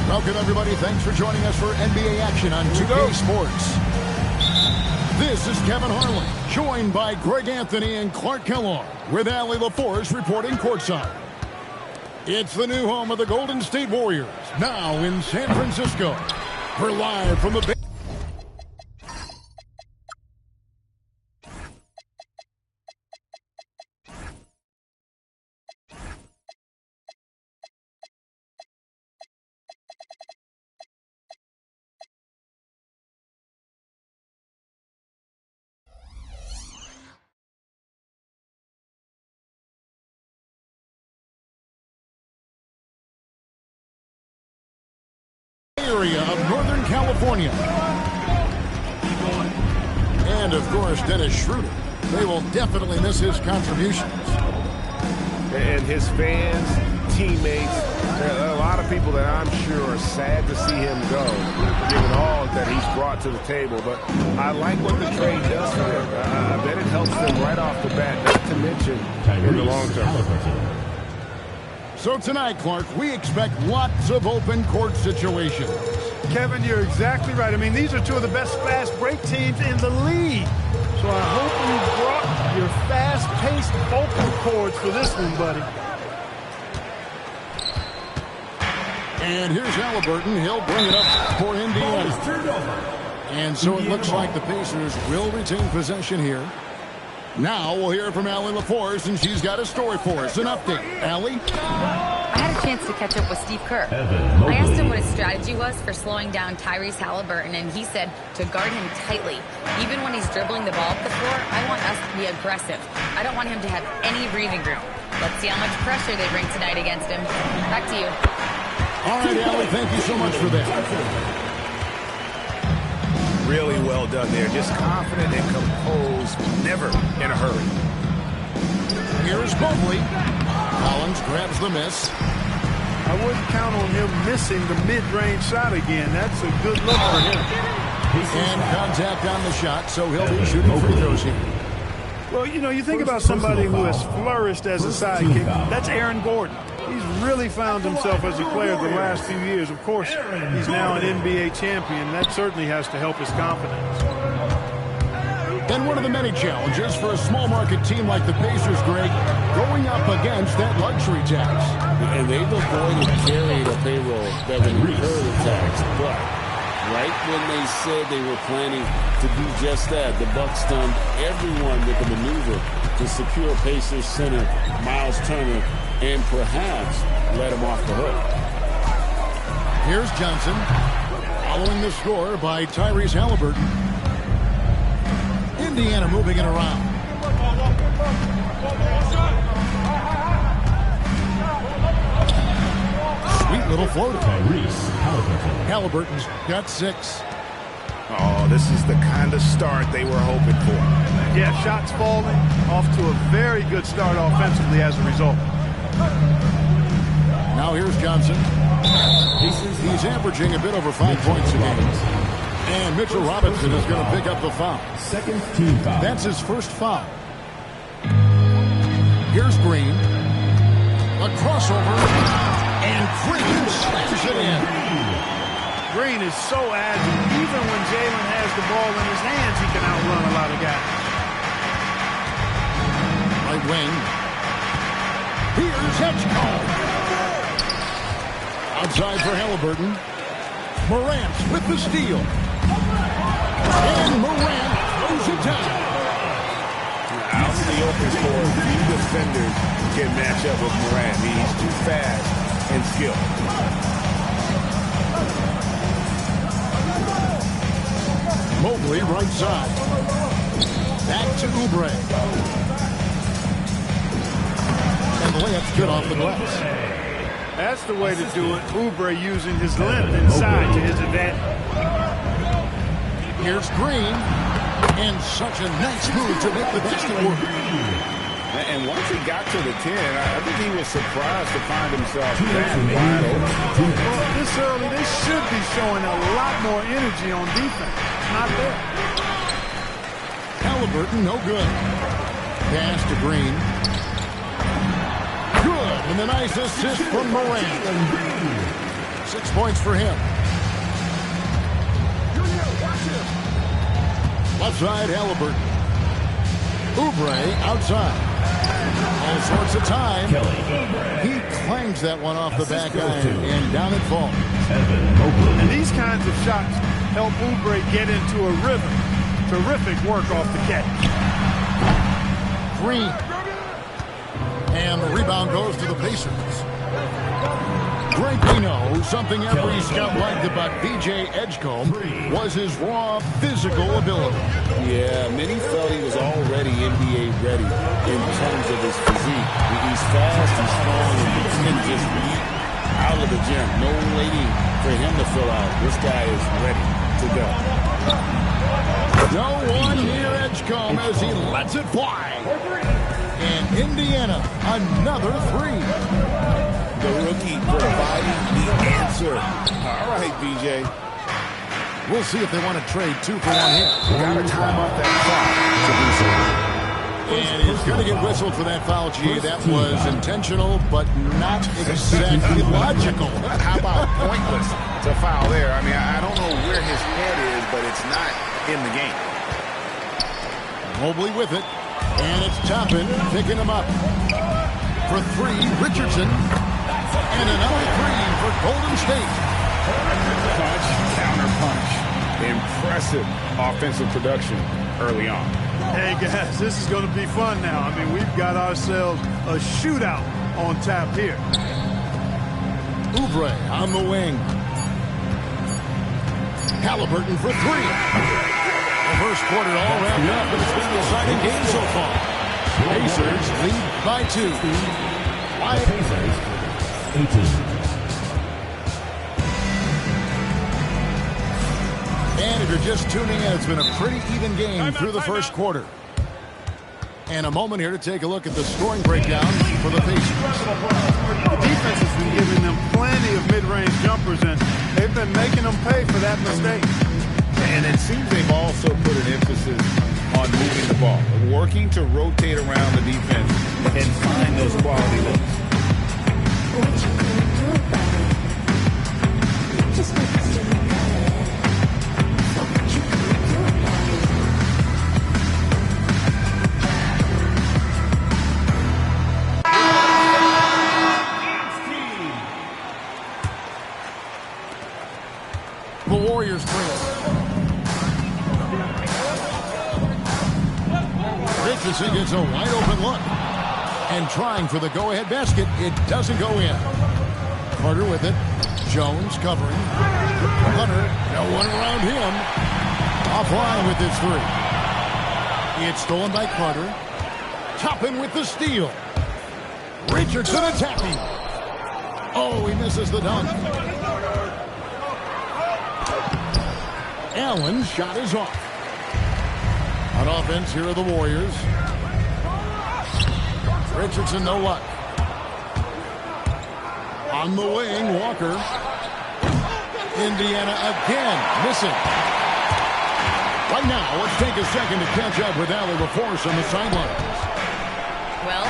Welcome, everybody. Thanks for joining us for NBA action on 2K Sports. This is Kevin Harlan, joined by Greg Anthony and Clark Kellogg, with Allie LaForce reporting courtside. It's the new home of the Golden State Warriors, now in San Francisco. We're live from the area of Northern California. And, of course, Dennis Schroeder. They will definitely miss his contributions. And his fans, teammates, there are a lot of people that I'm sure are sad to see him go, given all that he's brought to the table. But I like what the trade does for him. I bet it helps them right off the bat, not to mention in the long term. So tonight, Clark, we expect lots of open court situations. Kevin, you're exactly right. I mean, these are two of the best fast break teams in the league. So I hope you brought your fast-paced vocal cords for this one, buddy. And here's Halliburton. He'll bring it up for Indiana. And so it looks like the Pacers will retain possession here. Now we'll hear from Allie LaForce, and she's got a story for us. An update. Allie? I had a chance to catch up with Steve Kerr. I asked him what his strategy was for slowing down Tyrese Halliburton, and he said to guard him tightly. Even when he's dribbling the ball up the floor, I want us to be aggressive. I don't want him to have any breathing room. Let's see how much pressure they bring tonight against him. Back to you. All right, Allie, thank you so much for that. Really well done there. Just confident and composed, never in a hurry. Here's Mobley. Collins grabs the miss. I wouldn't count on him missing the mid-range shot again. That's a good look for him. And contact on the shot, so he'll be shooting free throws here. Well, you know, you think about somebody who has flourished as a sidekick. That's Aaron Gordon. He's really found himself as a player the last few years. Of course, he's now an NBA champion. That certainly has to help his confidence. And one of the many challenges for a small market team like the Pacers, Greg, going up against that luxury tax. And they've avoided carrying a payroll that would incur the tax. But right when they said they were planning to do just that, the Bucks stunned everyone with the maneuver to secure Pacers center Miles Turner and perhaps let him off the hook. Here's Johnson, following the score by Tyrese Halliburton. Indiana moving it around. Sweet little floater. Halliburton's got 6. Oh, this is the kind of start they were hoping for. Yeah, shots falling, off to a very good start offensively as a result. Now here's Johnson. He's averaging a bit over 5 points a game. And Mitchell Robinson is going to pick up the foul. Second team foul. That's his first foul. Here's Green. A crossover. And Green slams it in. Green is so agile. Even when Jalen has the ball in his hands, he can outrun a lot of guys. Right wing. Here's Edgecombe. Outside for Halliburton. Morant with the steal. And Morant throws it down. Out in the open floor, few defenders can match up with Morant. He's too fast and skilled. Mobley right side. Back to Oubre. And the layup's good off the glass. That's the way to do it. Oubre using his length inside to his advantage. Here's Green. And such a nice move to make the basket work. And once he got to the 10, I think he was surprised to find himself that wide open. Well, this early, they should be showing a lot more energy on defense. Not there. Halliburton, no good. Pass to Green. Good. And the nice assist from Morant. 6 points for him. Left side, Halliburton. Oubre outside. All sorts of time. He clangs that one off the back iron, and down it falls. And these kinds of shots help Oubre get into a rhythm. Terrific work off the catch. Green. And the rebound goes to the Pacers. Greg, we know something every scout liked about VJ Edgecombe was his raw physical ability. Yeah, many felt he was already NBA ready in terms of his physique. He's fast, he's strong, and he can just leap out of the gym. No waiting for him to fill out. This guy is ready to go. No one near Edgecombe as he lets it fly. And Indiana, another three. The rookie providing the answer. All right, BJ. We'll see if they want to trade 2 for 1 hit. Got to time up that clock to do so. And he's going to get whistled for that foul, G. That was intentional, but not exactly logical. How about pointless to foul there? I mean, I don't know where his head is, but it's not in the game. Mobley with it. And it's Toppin picking him up. For 3, Richardson. And another 3 for Golden State. Punch, counter punch. Impressive offensive production early on. Hey, guys, this is going to be fun now. I mean, we've got ourselves a shootout on tap here. Oubre on the wing. Halliburton for 3. The first quarter all wrapped up, and it's been an exciting game so far. Pacers lead by 2. Pacers 18. And if you're just tuning in, it's been a pretty even game through the first quarter. And a moment here to take a look at the scoring breakdown for the Pacers. The defense has been giving them plenty of mid-range jumpers, and they've been making them pay for that mistake. And it seems they've also put an emphasis on moving the ball, working to rotate around the defense and find those quality looks. The Warriors trail. Richardson gets a wide open look. And trying for the go-ahead basket. It doesn't go in. Carter with it. Jones covering. Hunter, no one around him. Offline with his 3. It's stolen by Carter. Toppin with the steal. Richardson attacking. Oh, he misses the dunk. Allen's shot is off. On offense, here are the Warriors. Richardson, no luck. On the wing, Walker. Indiana again, missing. Right now, let's take a second to catch up with Allie LaForce on the sidelines. Well,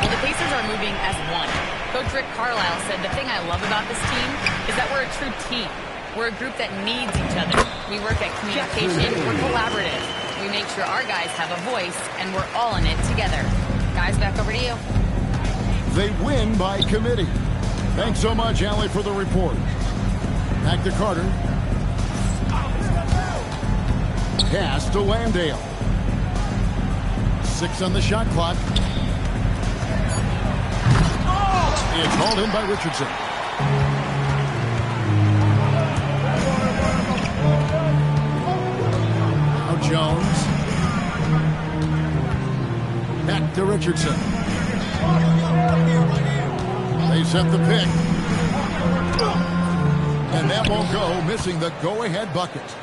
the Pacers are moving as one. Coach Rick Carlisle said the thing I love about this team is that we're a true team. We're a group that needs each other. We work at communication. We're collaborative. We make sure our guys have a voice, and we're all in it together. Guys, back over to you. They win by committee. Thanks so much, Allie, for the report. Back to Carter. Pass to Landale. 6 on the shot clock. It's hauled in by Richardson. Now Jones. Back to Richardson. They set the pick. And that won't go, missing the go-ahead bucket.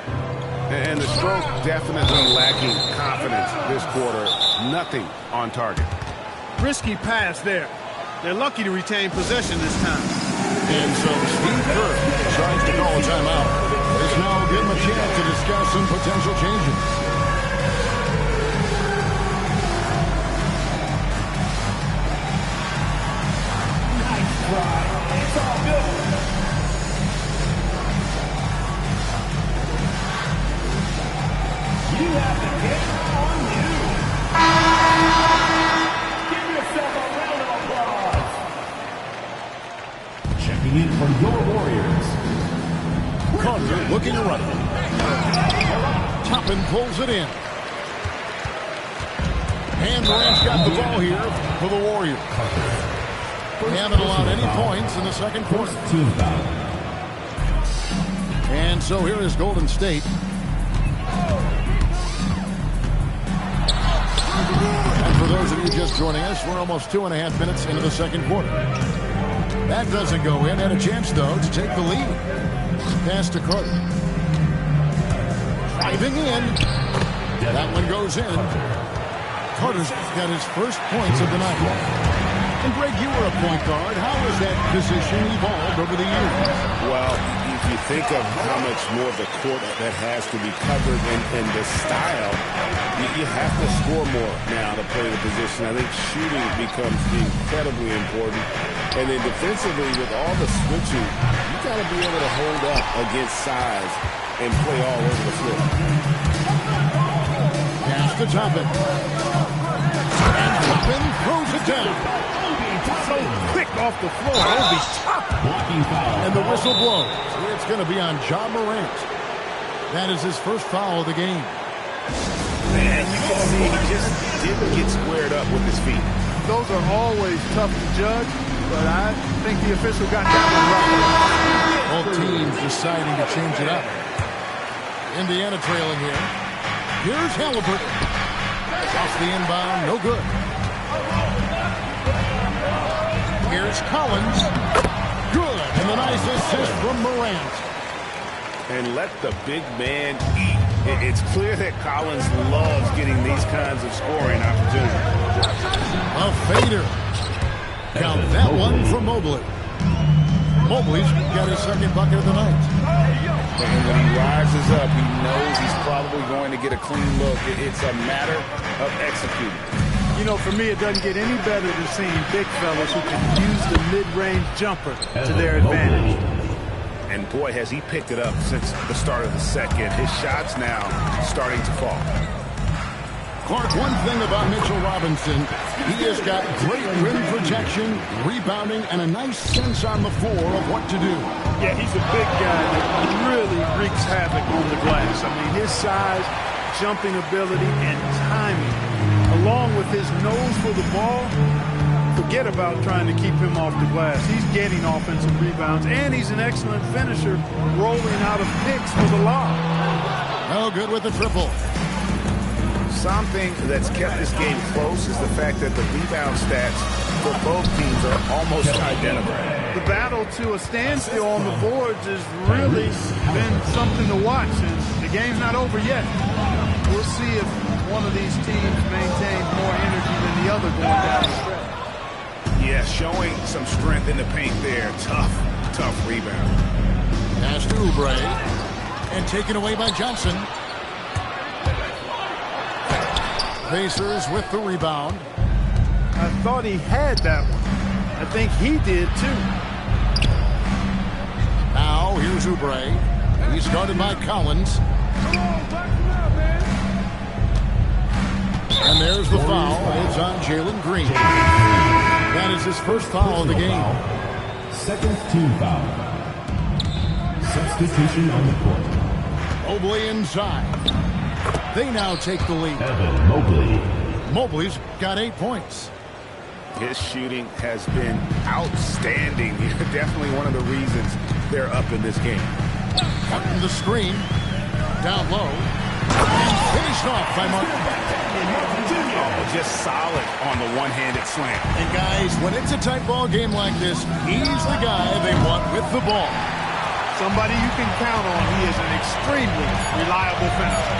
And the stroke definitely lacking confidence this quarter. Nothing on target. Risky pass there. They're lucky to retain possession this time. And so Steve Kerr tries to call a timeout. This now will give him a chance to discuss some potential changes. Warriors. Carter looking right. Toppin pulls it in. And Durant's got the ball here for the Warriors. They haven't allowed any points in the second quarter. And so here is Golden State. And for those of you just joining us, we're almost 2.5 minutes into the second quarter. That doesn't go in. Had a chance, though, to take the lead. Pass to Carter. Driving in. That one goes in. Carter's got his first points of the night. And Greg, you were a point guard. How has that position evolved over the years? Well, if you think of how much more of the court that has to be covered and the style, you have to score more now to play the position. I think shooting becomes incredibly important. And then defensively, with all the switching, you got to be able to hold up against size and play all over the floor. Pass to Toppin. And Toppin throws it down. So quick off the floor. And the whistle blows. It's going to be on Ja Morant. That is his first foul of the game. Man, you can see he just didn't get squared up with his feet. Those are always tough to judge, but I think the official got that one right. Both teams deciding to change it up. Indiana trailing here. Here's Halliburton. Off the inbound, no good. Here's Collins. Good. And the nice assist from Morant. And let the big man eat. It's clear that Collins loves getting these kinds of scoring opportunities. A fader. Count that one for Mobley. Mobley's got his second bucket of the night. And when he rises up, he knows he's probably going to get a clean look. It's a matter of executing. You know, for me, it doesn't get any better than seeing big fellas who can use the mid-range jumper to their advantage. And boy, has he picked it up since the start of the second. His shots now starting to fall. Clark, one thing about Mitchell Robinson, he has got great rim protection, rebounding, and a nice sense on the floor of what to do. Yeah, he's a big guy that really wreaks havoc on the glass. I mean, his size, jumping ability, and timing, along with his nose for the ball, forget about trying to keep him off the glass. He's getting offensive rebounds, and he's an excellent finisher, rolling out of picks for the lob. Oh, good with the triple. Something that's kept this game close is the fact that the rebound stats for both teams are almost identical. The battle to a standstill on the boards has really been something to watch, and the game's not over yet. We'll see if one of these teams maintains more energy than the other going down the stretch. Yeah, showing some strength in the paint there. Tough rebound. Pass to Oubre. And taken away by Johnson. Pacers with the rebound. I thought he had that one. I think he did too. Now here's Oubre. He's guarded by Collins. And there's the foul. It's on Jalen Green. That is his first foul of the game. Second team foul. Substitution on the court. Mobley inside. They now take the lead. Evan Mobley. Mobley's got 8 points. His shooting has been outstanding. Definitely one of the reasons they're up in this game. Martin the screen. Down low. And finished off by Martin. Oh, just solid on the one-handed slam. And guys, when it's a tight ball game like this, he's the guy they want with the ball. Somebody you can count on. He is an extremely reliable finisher.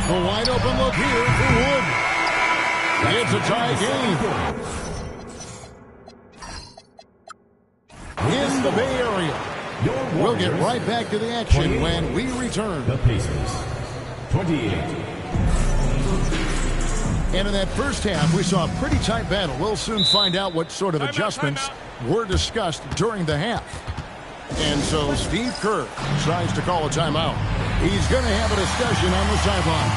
The wide open look here for Wood. It's a tie game. In the Bay Area. We'll get right back to the action when we return. The Pacers, 28. And in that first half, we saw a pretty tight battle. We'll soon find out what sort of adjustments were discussed during the half. And so Steve Kerr decides to call a timeout. He's going to have a discussion on the sideline.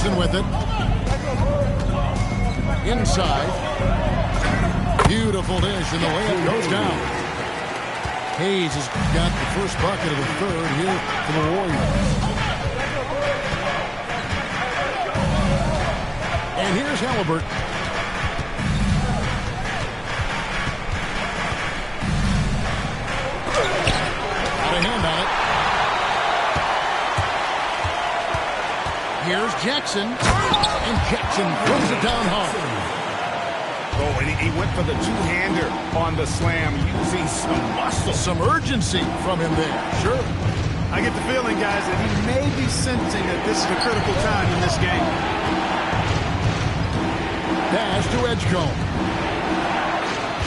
Jackson with it. Inside. Beautiful dish, and the layup goes down. Hayes has got the first bucket of the third here for the Warriors. And here's Halliburton. Got a hand on it. Here's Jackson. And Jackson throws it down hard. Oh, and he went for the two-hander on the slam, using some muscle. Some urgency from him there. Sure. I get the feeling, guys, that he may be sensing that this is a critical time in this game. Pass to Edgecombe.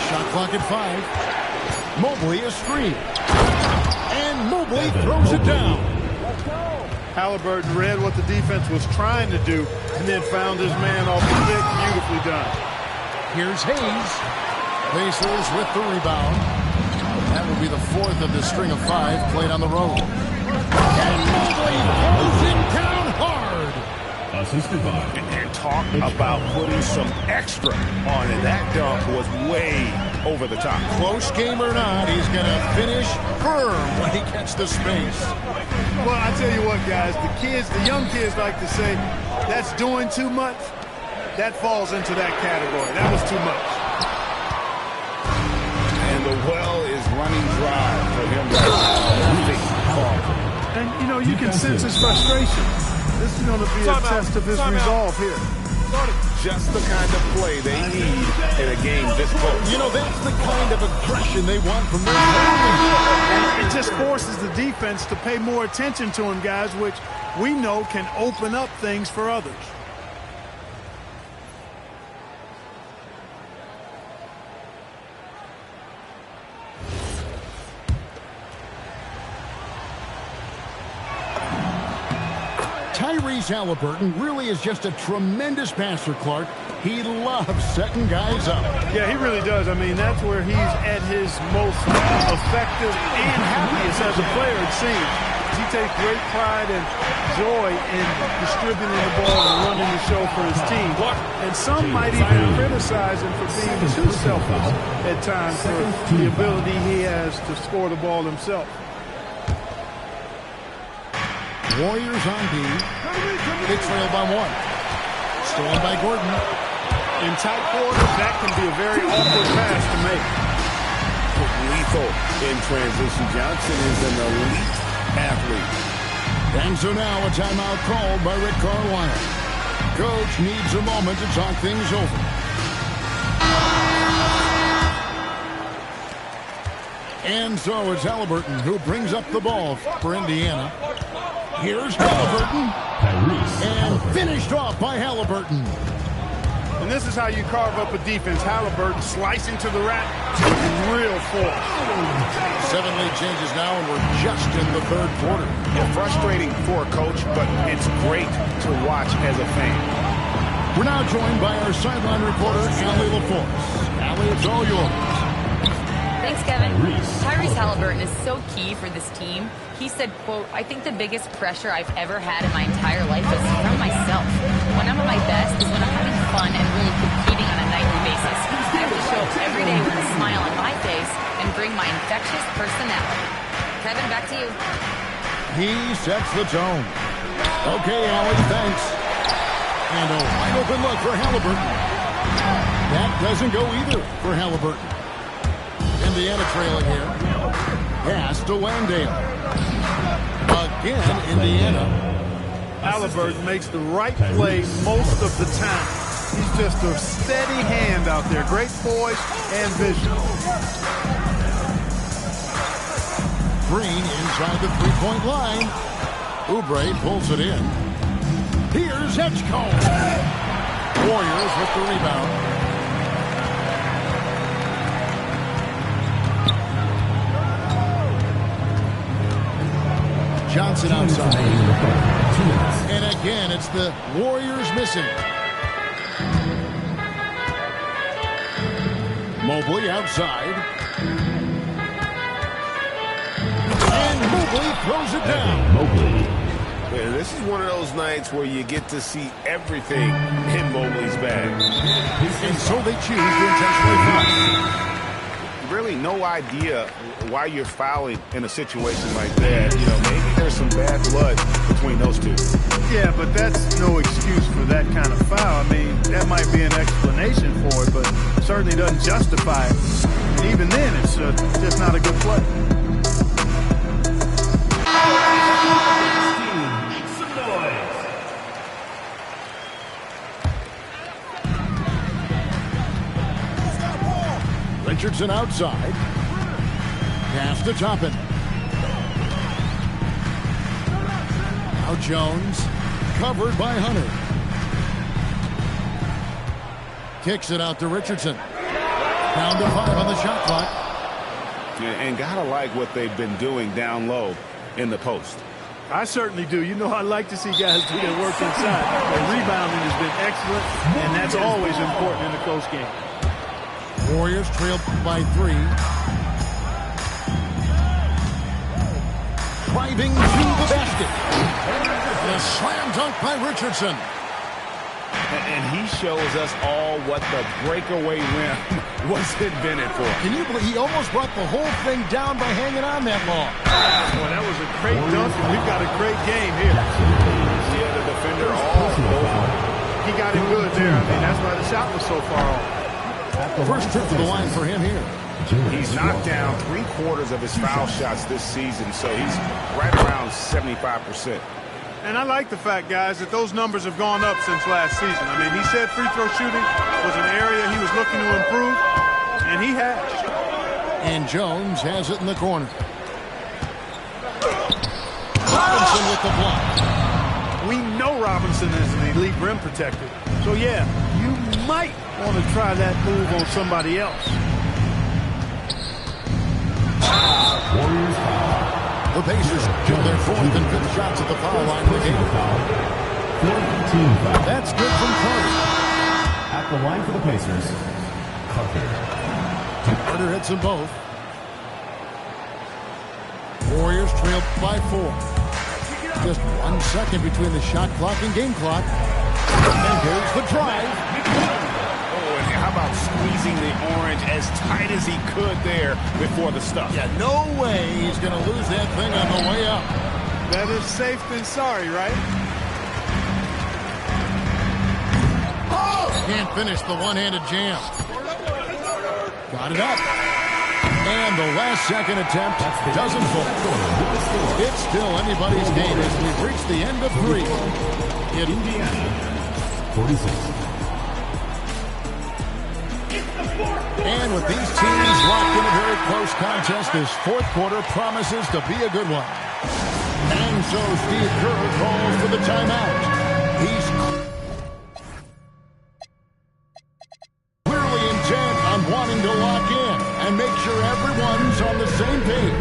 Shot clock at 5. Mobley is free. And Mobley throws it down. Halliburton read what the defense was trying to do and then found his man off the kick. Beautifully done. Here's Hayes. Pacers with the rebound. That will be the fourth of the string of 5 played on the road. And Mobley throws it down hard. Assisted by. And talk about putting some extra on it. That dunk was way over the top. Close game or not, he's going to finish firm when he gets the space. Well, I tell you what, guys, the young kids like to say, that's doing too much. That falls into that category. That was too much. And the well is running dry for him right now. And, you know, you can sense his frustration. This is going to be a test of his resolve here. Just the kind of play they need in a game this close. You know, that's the kind of aggression they want from their players. And it just forces the defense to pay more attention to him, guys, which we know can open up things for others. Tyrese Halliburton really is just a tremendous passer, Clark. He loves setting guys up. Yeah, he really does. I mean, that's where he's at his most effective and happiest as a player, it seems. He takes great pride and joy in distributing the ball and running the show for his team. And some might even criticize him for being too selfish at times for the ability he has to score the ball himself. Warriors on B. They trail by 1. Stolen by Gordon. In tight quarters, that can be a very awkward pass to make. Lethal in transition. Johnson is an elite athlete. And so now a timeout called by Rick Carlisle. Coach needs a moment to talk things over. And so it's Halliburton who brings up the ball for Indiana. Here's Halliburton. And finished off by Halliburton. And this is how you carve up a defense. Halliburton slicing to the rack with real force. 7 lead changes now, and we're just in the third quarter. Yeah, frustrating for a coach, but it's great to watch as a fan. We're now joined by our sideline reporter, Allie LaForce. Allie, it's all yours. Thanks, Kevin. Tyrese Halliburton is so key for this team. He said, quote, "I think the biggest pressure I've ever had in my entire life is from myself. When I'm at my best is when I'm having fun and really competing on a nightly basis. I have to show up every day with a smile on my face and bring my infectious personality." Kevin, back to you. He sets the tone. Okay, Allie, thanks. And a wide open look for Halliburton. That doesn't go either for Halliburton. Indiana trailing here. Pass to Landale. Again, Indiana. Halliburton makes the right play most of the time. He's just a steady hand out there. Great poise and vision. Green inside the three-point line. Oubre pulls it in. Here's Edgecombe. Warriors with the rebound. Johnson outside. And again, it's the Warriors missing. Mobley outside. And Mobley throws it down. Yeah, this is one of those nights where you get to see everything in Mobley's bag. And so they choose to intentionally foul. Really no idea why you're fouling in a situation like that. You know, maybe there's some bad blood between those two. Yeah, but that's no excuse for that kind of foul. I mean, that might be an explanation for it, but certainly doesn't justify it. And even then, it's just not a good play. Richardson outside. Pass to Toppin. Now Jones, covered by Hunter. Kicks it out to Richardson. Down to 5 on the shot clock. And gotta like what they've been doing down low in the post. I certainly do. You know, I like to see guys do their work inside. Their rebounding has been excellent, and that's always important in a close game. Warriors trail by 3. Driving to the basket. The slam dunk by Richardson. And he shows us all what the breakaway rim was invented for. Can you believe he almost brought the whole thing down by hanging on that long? Well, that was a great dunk, and we've got a great game here. Yeah, the defender all over. He got him good there. I mean, that's why the shot was so far off. First trip to the line for him here. He's knocked down 3/4 of his foul shots this season, so he's right around 75%. And I like the fact, guys, that those numbers have gone up since last season. I mean, he said free throw shooting was an area he was looking to improve, and he has. And Jones has it in the corner. Robinson with the block. We know Robinson is an elite rim protector. So, yeah, you might want to try that move on somebody else. Warriors foul. The Pacers kill their 4th and 5th shots at the foul line of the game. 14 foul. That's good from Carter. At the line for the Pacers, Carter. Carter hits them both. Warriors trail by 4. Just 1 second between the shot clock and game clock. And here's the drive. Oh, and how about squeezing the orange as tight as he could there before the stuff? Yeah, no way he's going to lose that thing on the way up. Better safe than sorry, right? Can't finish the one-handed jam. Got it up. And the last second attempt doesn't fall. It's still anybody's game as we've reached the end of 3. Indiana, 46. And with these teams locked in a very close contest, this 4th quarter promises to be a good one. And so Steve Kerr calls for the timeout. He's clearly intent on wanting to lock in and make sure everyone's on the same page.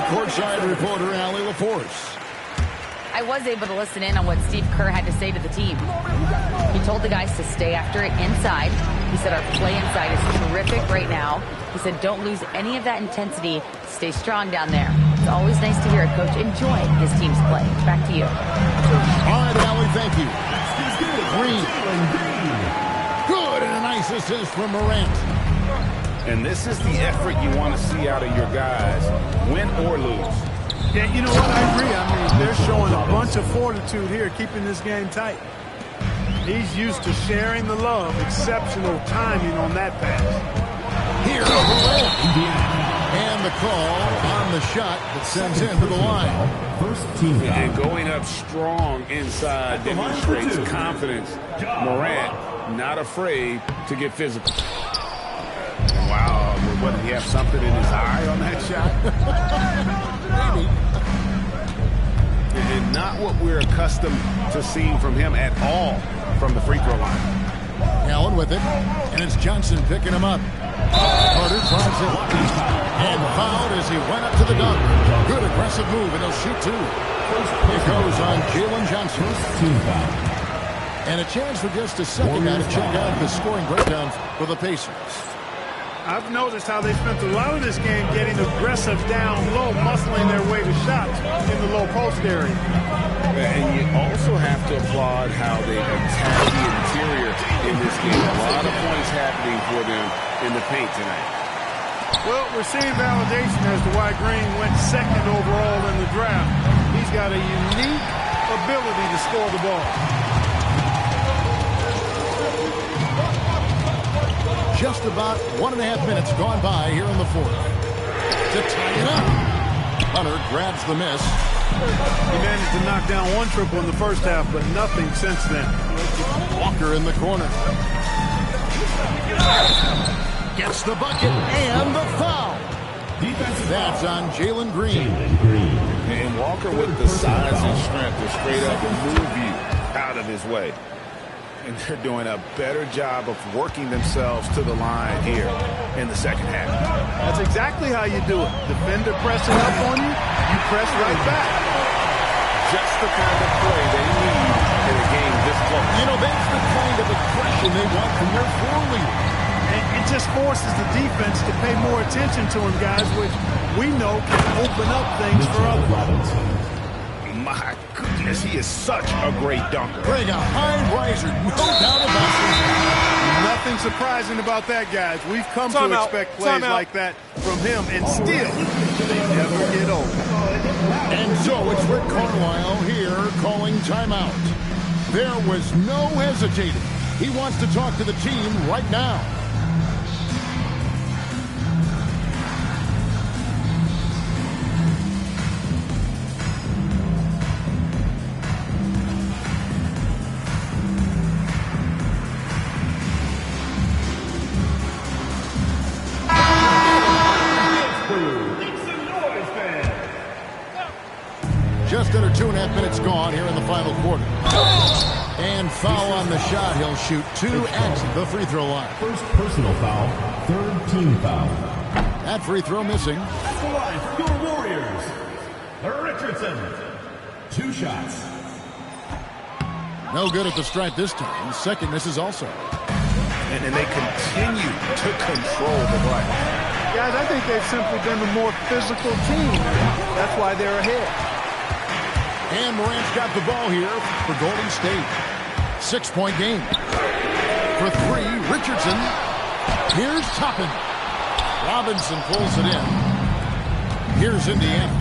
Courtside reporter Allie LaForce. I was able to listen in on what Steve Kerr had to say to the team. He told the guys to stay after it inside. He said our play inside is terrific right now. He said don't lose any of that intensity. Stay strong down there. It's always nice to hear a coach enjoy his team's play. Back to you. All right, Allie, thank you. Green. Good, and a nice assist from Morant. And this is the effort you want to see out of your guys, win or lose. Yeah, you know what? I agree. I mean, they're showing a bunch of fortitude here, keeping this game tight. He's used to sharing the love. Exceptional timing on that pass. Here's Morant. And the call on the shot that sends him to the line. First team foul. And going up strong inside demonstrates confidence. Morant not afraid to get physical. Wow, what, did he have something in his eye on that shot? Maybe. And not what we're accustomed to seeing from him at all from the free throw line. Allen with it, and it's Johnson picking him up. Carter tries it. And fouled as he went up to the dunk. Good aggressive move, and he'll shoot two. It goes on Jalen Johnson. Team foul. And a chance for just a second now to check out the scoring breakdown for the Pacers. I've noticed how they spent a lot of this game getting aggressive down low, muscling their way to shots in the low post area. And you also have to applaud how they attack the interior in this game. A lot of points happening for them in the paint tonight. Well, we're seeing validation as to why Green went second overall in the draft. He's got a unique ability to score the ball. Just about 1.5 minutes gone by here in the fourth. To tie it up. Hunter grabs the miss. He managed to knock down one triple in the first half, but nothing since then. Walker in the corner. Gets the bucket and the foul. That's on Jalen Green. And Walker with the size and strength to straight up move you out of his way. And they're doing a better job of working themselves to the line here in the second half. That's exactly how you do it. Defender pressing up on you, you press right back. Just the kind of play they need in a game this close. You know, that's the kind of aggression they want from their floor leader. And it just forces the defense to pay more attention to him, guys, which we know can open up things for others. My goodness, he is such a great dunker. Greg, a high riser, no doubt about it. Nothing surprising about that, guys. We've come to expect plays like that from him, and still, they never get old. And so it's Rick Carlisle here calling timeout. There was no hesitating. He wants to talk to the team right now. Just under 2.5 minutes gone here in the final quarter. And foul on the shot. He'll shoot two at the free throw line. First personal foul, third team foul. That free throw missing. At the line for your Warriors, Richardson. 2 shots. No good at the stripe this time. Second misses also. And they continue to control the play. Guys, I think they've simply been the more physical team. That's why they're ahead. And Morant's got the ball here for Golden State. 6-point game. For 3, Richardson. Here's Toppin. Robinson pulls it in. Here's Indiana.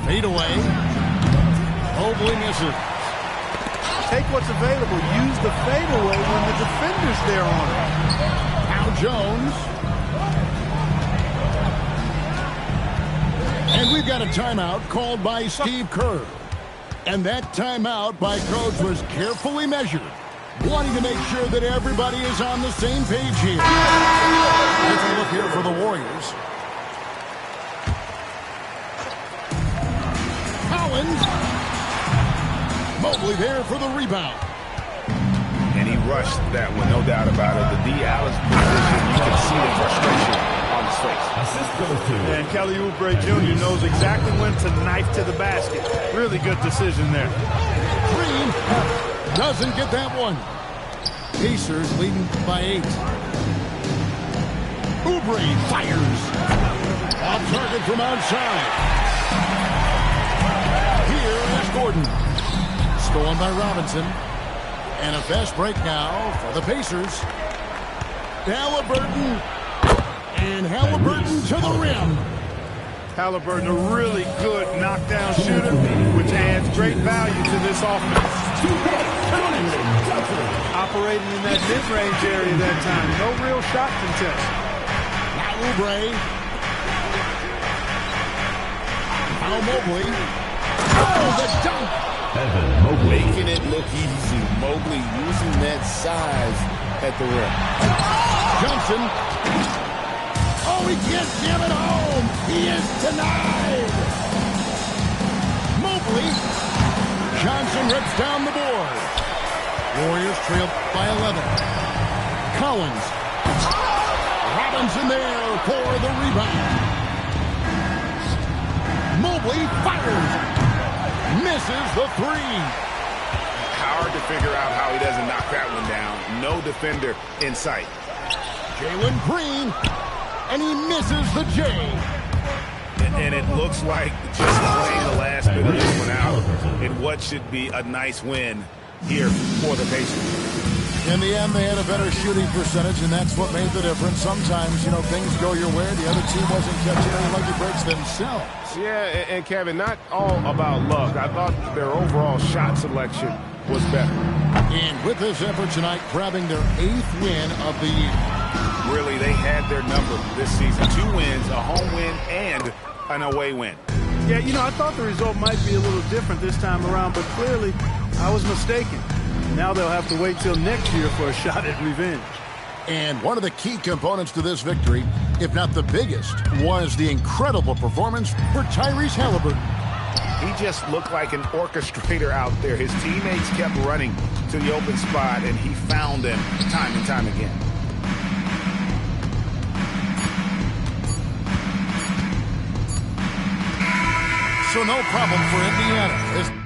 Fade away. Mobley misses. Take what's available. Use the fadeaway when the defender's there on it. Now Jones. And we've got a timeout called by Steve Kerr. And that timeout by Coach was carefully measured, wanting to make sure that everybody is on the same page here. Let's look here for the Warriors. Collins. Mobley there for the rebound. And he rushed that one, no doubt about it. The D. Allen's position, you can see the frustration on his face. Assist goes to. And Kelly Oubre Jr. knows exactly when to knife to the basket. Really good decision there. Green doesn't get that one. Pacers leading by 8. Oubre fires. Off target from outside. Here is Gordon. Stolen by Robinson. And a fast break now for the Pacers. Halliburton. And Halliburton to the rim. Halliburton, a really good knockdown shooter, which adds great value to this offense. Operating in that mid-range area that time. No real shot contest. Now Oubre. Now Mobley. Oh, the dunk. Evan Mobley. Making it look easy. Mobley using that size at the rim. Johnson. Oh, he can't jam it home. He is denied. Mobley. Johnson rips down the board. Warriors trail by 11. Collins. Hands in the air for the rebound. Mobley fires. Misses the three. Hard to figure out how he doesn't knock that one down. No defender in sight. Jalen Green. And he misses the J. And it looks like just playing the last bit of this one out in what should be a nice win here for the Pacers. In the end, they had a better shooting percentage, and that's what made the difference. Sometimes, things go your way. The other team wasn't catching any lucky breaks themselves. Yeah, and Kevin, not all about luck. I thought their overall shot selection was better. And with this effort tonight, grabbing their 8th win of the year. Really, they had their number this season. 2 wins, a home win, and an away win. Yeah, I thought the result might be a little different this time around, but clearly I was mistaken. Now they'll have to wait till next year for a shot at revenge. And one of the key components to this victory, if not the biggest, was the incredible performance for Tyrese Halliburton. He just looked like an orchestrator out there. His teammates kept running to the open spot, and he found them time and time again. So no problem for Indiana.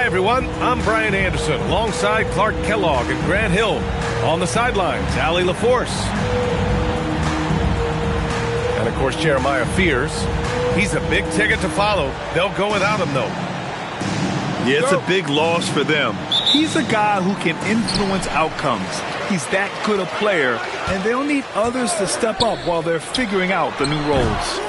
Hi, everyone. I'm Brian Anderson, alongside Clark Kellogg and Grant Hill. On the sidelines, Allie LaForce. And, of course, Jeremiah Fears. He's a big ticket to follow. They'll go without him, though. Yeah, it's a big loss for them. He's a guy who can influence outcomes. He's that good a player, and they'll need others to step up while they're figuring out the new roles.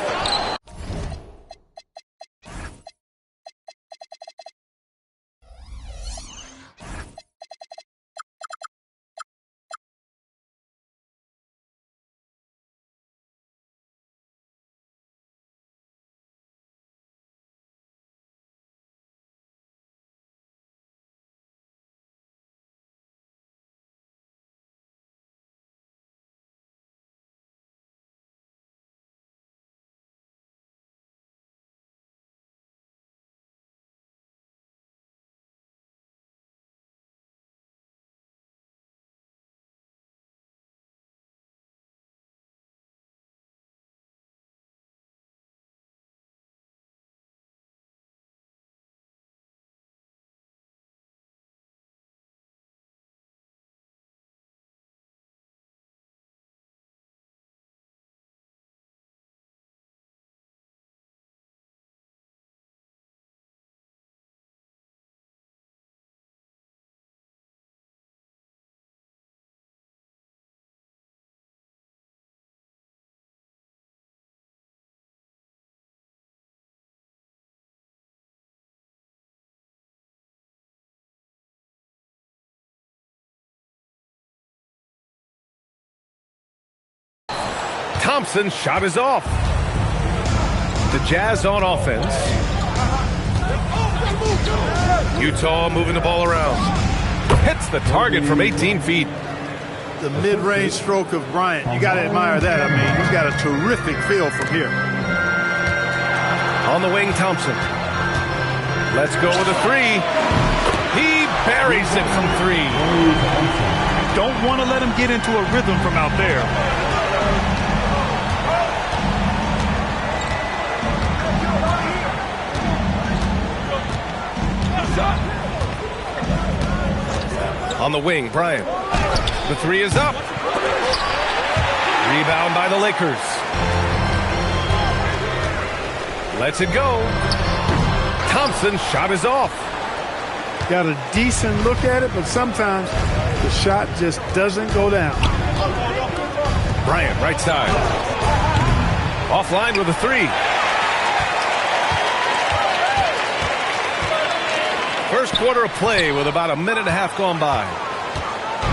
Thompson's shot is off. The Jazz on offense. Utah moving the ball around. Hits the target from 18 feet. The mid-range stroke of Bryant. You got to admire that. I mean, he's got a terrific feel from here. On the wing, Thompson. Let's go with a three. He buries it from three. Don't want to let him get into a rhythm from out there. On the wing, Bryant. The three is up. Rebound by the Lakers. Lets it go. Thompson's shot is off. Got a decent look at it, but sometimes the shot just doesn't go down. Bryant, right side. Offline with a three. First quarter of play with about a minute and a half gone by.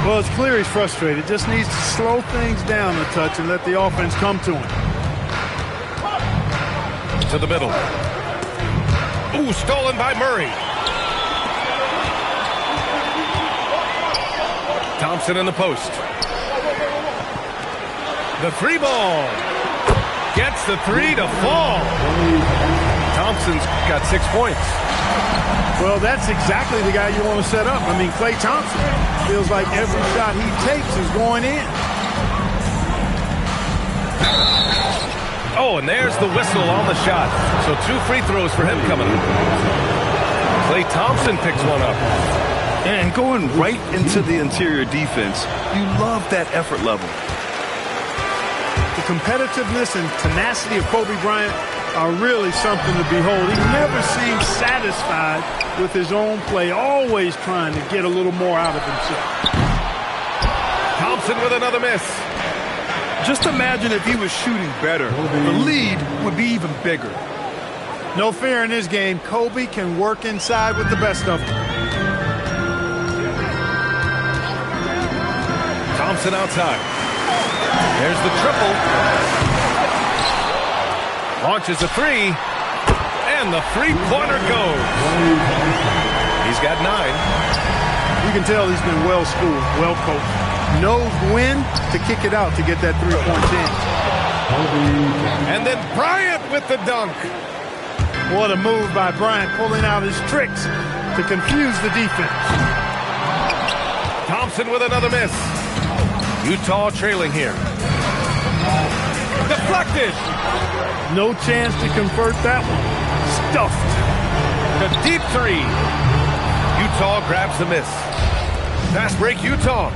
Well, it's clear he's frustrated. Just needs to slow things down a touch and let the offense come to him. To the middle. Ooh, stolen by Murray. Thompson in the post. The three ball. Gets the three to fall. Thompson's got 6 points. Well, that's exactly the guy you want to set up. I mean, Klay Thompson feels like every shot he takes is going in. Oh, and there's the whistle on the shot. So 2 free throws for him coming up. Klay Thompson picks one up. And going right into the interior defense, you love that effort level. The competitiveness and tenacity of Kobe Bryant are really something to behold. He never seems satisfied with his own play, always trying to get a little more out of himself. Thompson with another miss. Just imagine if he was shooting better. The lead would be even bigger. No fear in this game. Kobe can work inside with the best of them. Thompson outside. There's the triple. Launches a three. And the three-pointer goes. He's got 9. You can tell he's been well-schooled, well-coached. Knows when to kick it out to get that three-point in. And then Bryant with the dunk. What a move by Bryant, pulling out his tricks to confuse the defense. Thompson with another miss. Utah trailing here. Deflected. No chance to convert that one. Stuffed. The deep three. Utah grabs the miss. Fast break, Utah.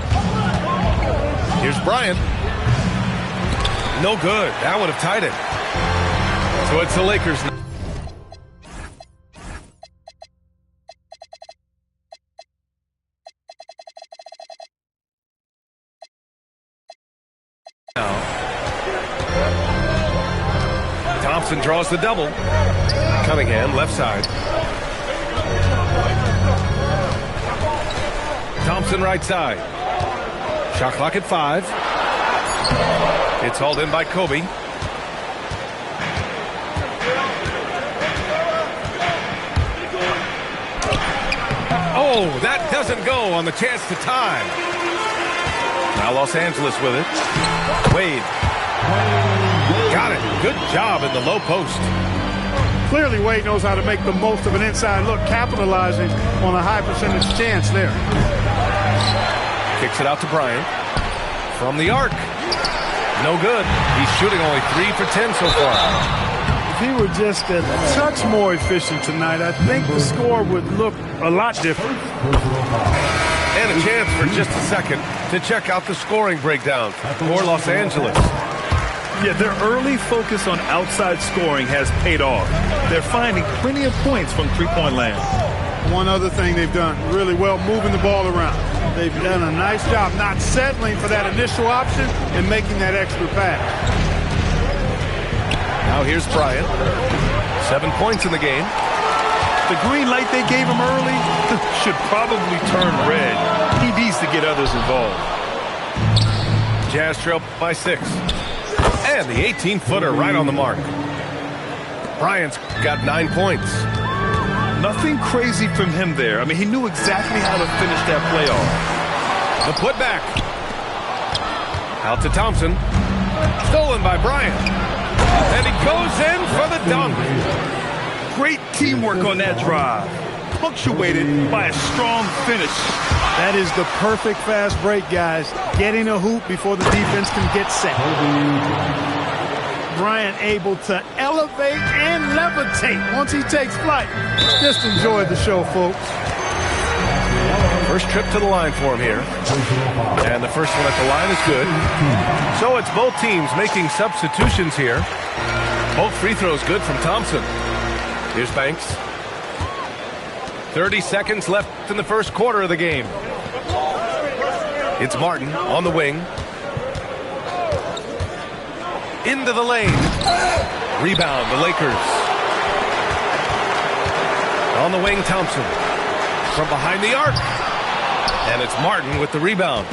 Here's Bryant. No good. That would have tied it. So it's the Lakers. Thompson draws the double. Cunningham, left side. Thompson, right side. Shot clock at 5. It's hauled in by Kobe. Oh, that doesn't go on the chance to tie. Now Los Angeles with it. Wade. Got it. Good job in the low post. Clearly, Wade knows how to make the most of an inside look, capitalizing on a high percentage chance there. Kicks it out to Bryant. From the arc. No good. He's shooting only 3 for 10 so far. If he were just a touch more efficient tonight, I think the score would look a lot different. And a chance for just a second to check out the scoring breakdown for Los Angeles. Yeah, their early focus on outside scoring has paid off. They're finding plenty of points from three-point land. One other thing they've done really well, moving the ball around. They've done a nice job not settling for that initial option and making that extra pass. Now here's Bryant. 7 points in the game. The green light they gave him early should probably turn red. He needs to get others involved. Jazz trail by 6. And the 18-footer right on the mark. Bryant's got 9 points. Nothing crazy from him there. I mean, he knew exactly how to finish that play off. The putback. Out to Thompson. Stolen by Bryant. And he goes in for the dunk. Great teamwork on that drive. Punctuated by a strong finish. That is the perfect fast break, guys. Getting a hoop before the defense can get set. Bryant able to elevate and levitate once he takes flight. Just enjoy the show, folks. First trip to the line for him here. And the first one at the line is good. So it's both teams making substitutions here. Both free throws good from Thompson. Here's Banks. 30 seconds left in the first quarter of the game. It's Martin on the wing. Into the lane. Rebound, the Lakers. On the wing, Thompson. From behind the arc. And it's Martin with the rebound.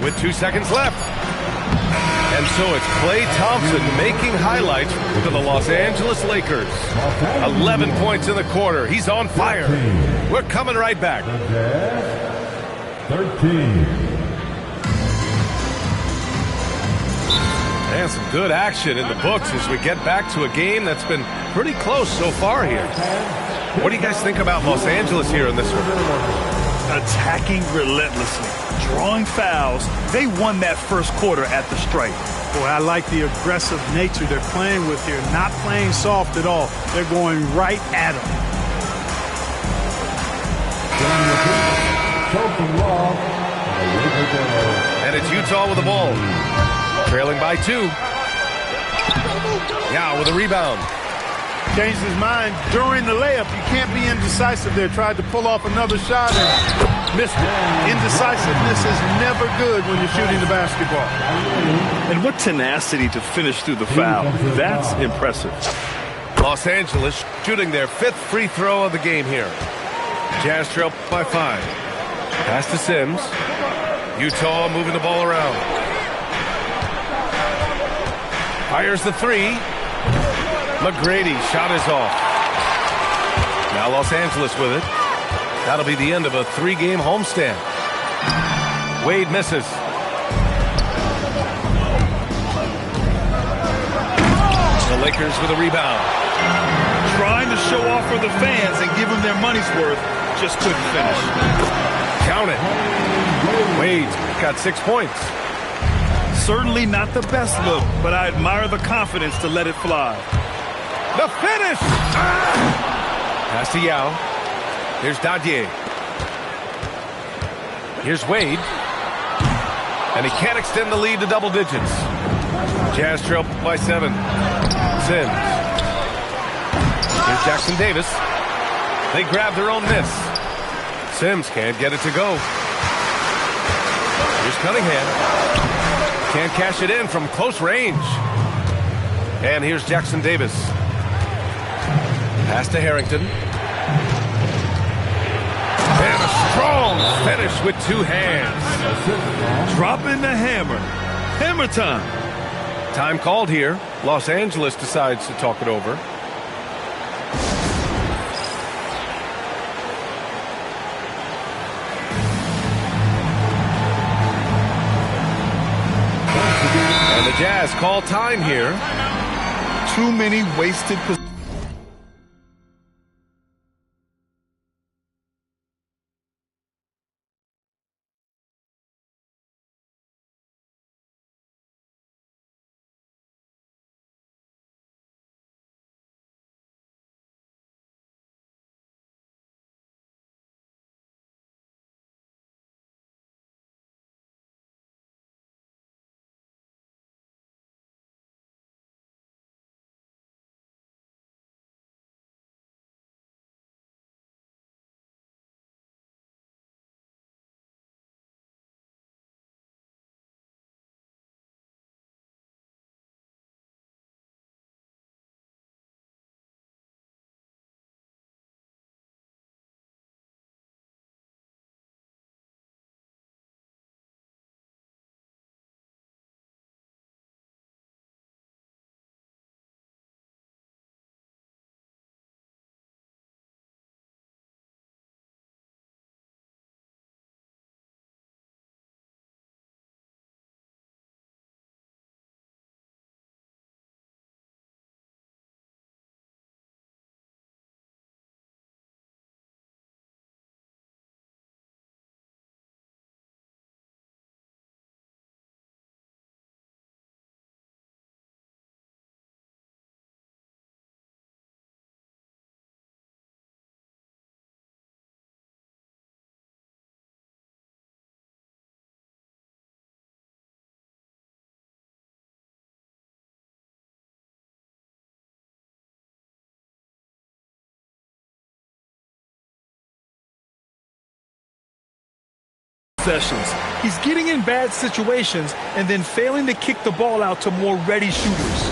With 2 seconds left. And so it's Klay Thompson making highlights for the Los Angeles Lakers. 11 points in the quarter. He's on fire. We're coming right back. 13. And some good action in the books as we get back to a game that's been pretty close so far here. What do you guys think about Los Angeles here in this one? Attacking relentlessly, drawing fouls. They won that first quarter at the stripe. Boy, I like the aggressive nature they're playing with here. Not playing soft at all. They're going right at them. And it's Utah with the ball. Trailing by 2. Yao with a rebound. Changed his mind during the layup. You can't be indecisive there. Tried to pull off another shot and missed it. Indecisiveness is never good when you're shooting the basketball. And what tenacity to finish through the foul. That's impressive. Los Angeles shooting their 5th free throw of the game here. Jazz trail by 5. Pass to Sims. Utah moving the ball around. Fires the 3. McGrady shot is off. Now Los Angeles with it. That'll be the end of a 3-game homestand. Wade misses. The Lakers with a rebound. Trying to show off for the fans and give them their money's worth. Just couldn't finish. Count it. Wade got 6 points. Certainly not the best look, but I admire the confidence to let it fly. The finish! Pass to Yao. Here's Dadier. Here's Wade. And he can't extend the lead to double digits. Jazz trail by 7. Sims. Here's Jackson Davis. They grab their own miss. Sims can't get it to go. Here's Cunningham. Can't cash it in from close range. And here's Jackson Davis. Pass to Harrington. And a strong finish with 2 hands. Dropping the hammer. Hammer time. Time called here. Los Angeles decides to talk it over. And the Jazz call time here. Too many wasted possessions. He's getting in bad situations and then failing to kick the ball out to more ready shooters.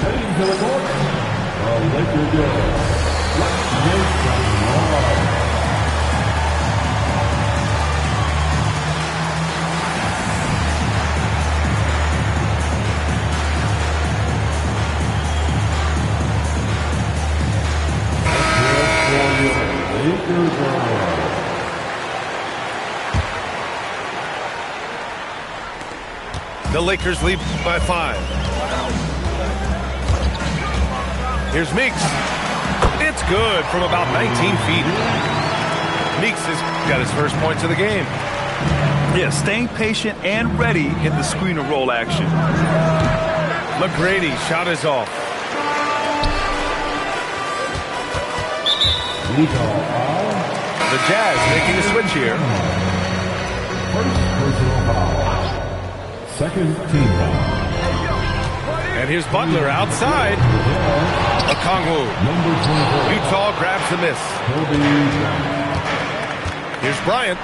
The Lakers lead by 5. Here's Meeks. It's good from about 19 feet. Meeks has got his first points of the game. Yeah, staying patient and ready in the screen and roll action. McGrady shot is off. The Jazz making a switch here. First personal foul. Second team foul. And here's Butler outside. Okongwu. Utah grabs the miss. Here's Bryant.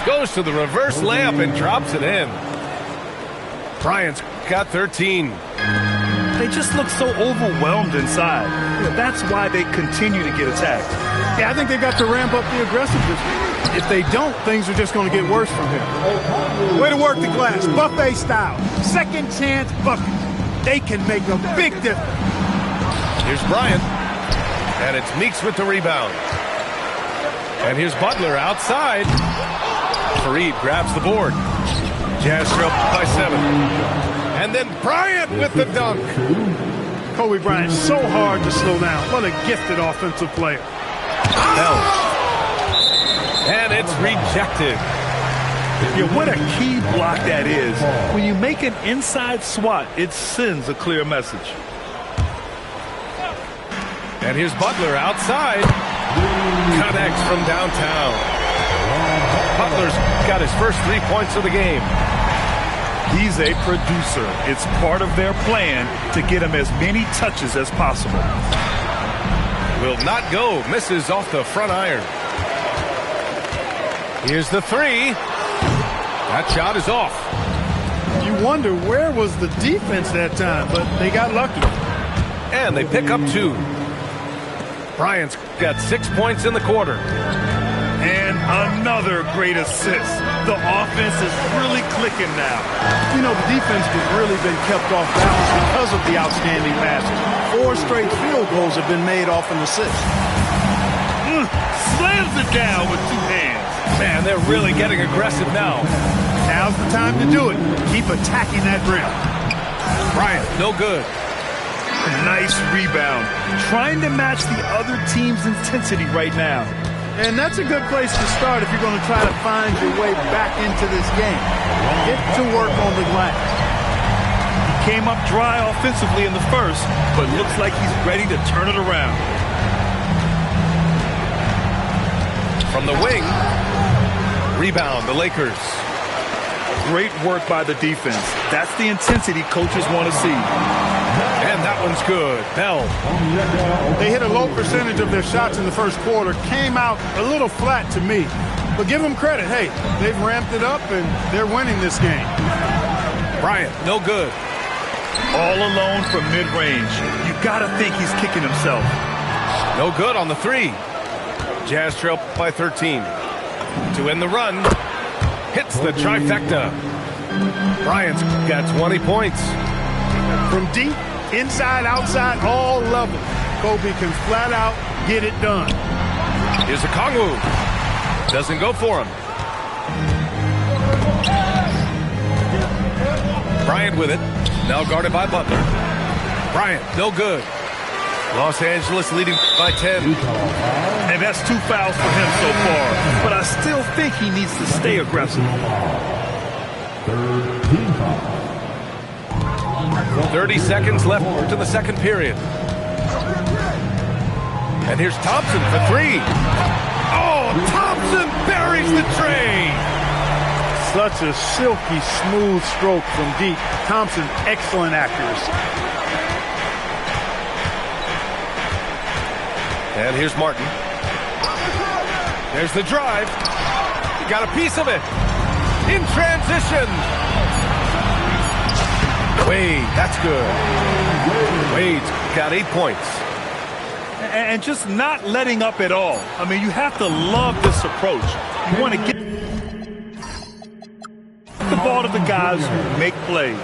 Goes to the reverse layup and drops it in. Bryant's got 13. They just look so overwhelmed inside. You know, that's why they continue to get attacked. Yeah, I think they've got to ramp up the aggressiveness. If they don't, things are just going to get worse from here. Way to work the glass, buffet style. Second chance bucket. They can make a big difference. Here's Bryant. And it's Meeks with the rebound. And here's Butler outside. Fareed grabs the board. Jazz trail by 7. And then Bryant with the dunk. Kobe Bryant, so hard to slow down. What a gifted offensive player. And it's rejected. Yeah, what a key block that is. When you make an inside swat, it sends a clear message. And here's Butler outside. Connects from downtown. Butler's got his first 3 points of the game. He's a producer. It's part of their plan to get him as many touches as possible. Will not go. Misses off the front iron. Here's the three. That shot is off. You wonder where was the defense that time, but they got lucky. And they pick up 2. Bryant's got 6 points in the quarter. And another great assist. The offense is really clicking now. You know, the defense has really been kept off balance because of the outstanding passes. 4 straight field goals have been made off an assist. Slams it down with 2 hands. Man, they're really getting aggressive now. Now's the time to do it. Keep attacking that rim. Bryant, no good. Nice rebound. Trying to match the other team's intensity right now. And that's a good place to start if you're going to try to find your way back into this game. Get to work on the glass. He came up dry offensively in the first, but looks like he's ready to turn it around. From the wing. Rebound, the Lakers. Great work by the defense. That's the intensity coaches want to see. And that one's good. Bell. They hit a low percentage of their shots in the first quarter. Came out a little flat to me. But give them credit. Hey, they've ramped it up and they're winning this game. Bryant, no good. All alone from mid-range. You got to think he's kicking himself. No good on the three. Jazz trail by 13. To end the run. Hits the trifecta. Bryant's got 20 points. From deep, inside, outside, all levels, Kobe can flat out get it done. Here's a Kongwu. Doesn't go for him. Bryant with it. Now guarded by Butler. Bryant, no good. Los Angeles leading by 10. And that's 2 fouls for him so far. But I still think he needs to stay aggressive. 30 seconds left to the second period. And here's Thompson for three. Oh, Thompson buries the tray. Such a silky, smooth stroke from deep. Thompson, excellent accuracy. And here's Martin. There's the drive. Got a piece of it. In transition. Wade, that's good. Wade's got 8 points. And just not letting up at all. I mean, you have to love this approach. You want to get the ball to the guys who make plays.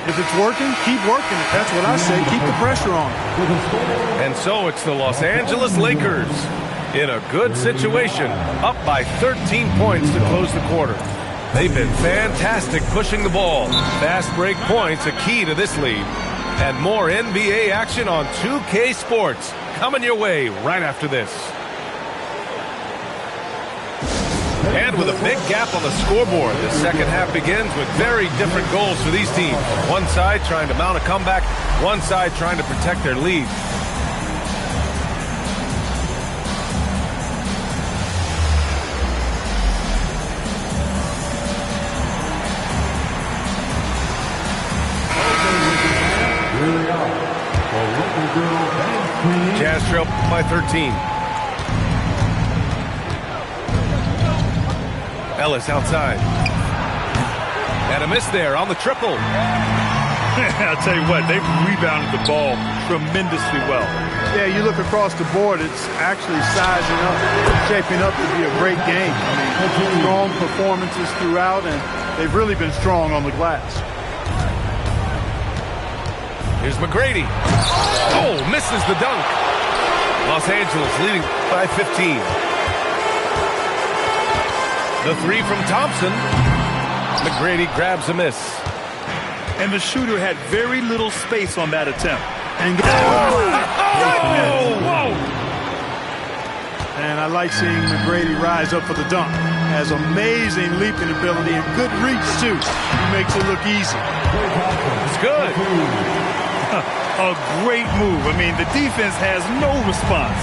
If it's working, keep working it. That's what I say. Keep the pressure on. And so it's the Los Angeles Lakers in a good situation, up by 13 points to close the quarter. They've been fantastic pushing the ball. Fast break points, a key to this lead. And more NBA action on 2K Sports coming your way right after this. And with a big gap on the scoreboard, the second half begins with very different goals for these teams. One side trying to mount a comeback, one side trying to protect their lead. Jazz trail by 13. Ellis outside. And a miss there on the triple. I'll tell you what, they've rebounded the ball tremendously well. Yeah, you look across the board, it's actually sizing up, shaping up to be a great game. I mean, strong performances throughout, and they've really been strong on the glass. Here's McGrady. Oh, misses the dunk. Los Angeles leading by 15. The three from Thompson. McGrady grabs a miss. And the shooter had very little space on that attempt. And whoa! And I like seeing McGrady rise up for the dunk. Has amazing leaping ability and good reach, too. He makes it look easy. It's good. A great move. I mean, the defense has no response.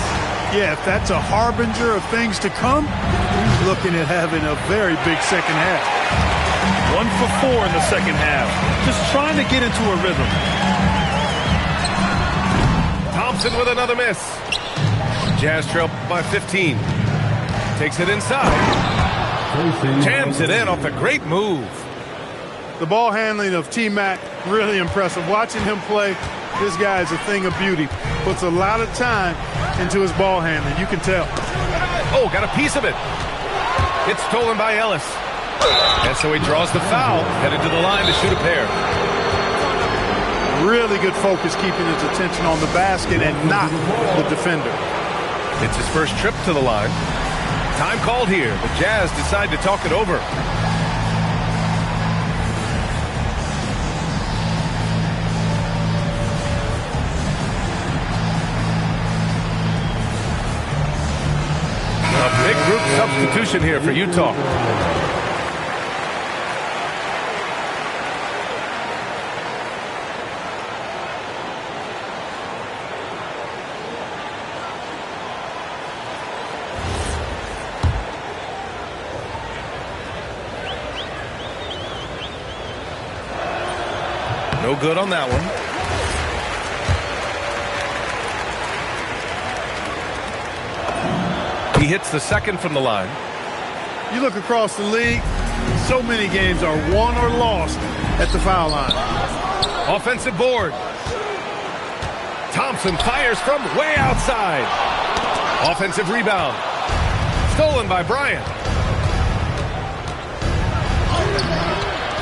Yeah, if that's a harbinger of things to come, he's looking at having a very big second half. 1 for 4 in the second half. Just trying to get into a rhythm. Thompson with another miss. Jazz trail by 15. Takes it inside. Jams it in off a great move. The ball handling of T-Mac, really impressive. Watching him play, this guy is a thing of beauty. Puts a lot of time into his ball handling. You can tell. Oh, got a piece of it. It's stolen by Ellis. And so he draws the foul, headed to the line to shoot a pair. Really good focus, keeping his attention on the basket and not the defender. It's his first trip to the line. Time called here. The Jazz decide to talk it over. A big group substitution here for Utah. No good on that one. He hits the second from the line. You look across the league, so many games are won or lost at the foul line. Offensive board. Thompson fires from way outside. Offensive rebound. Stolen by Bryant.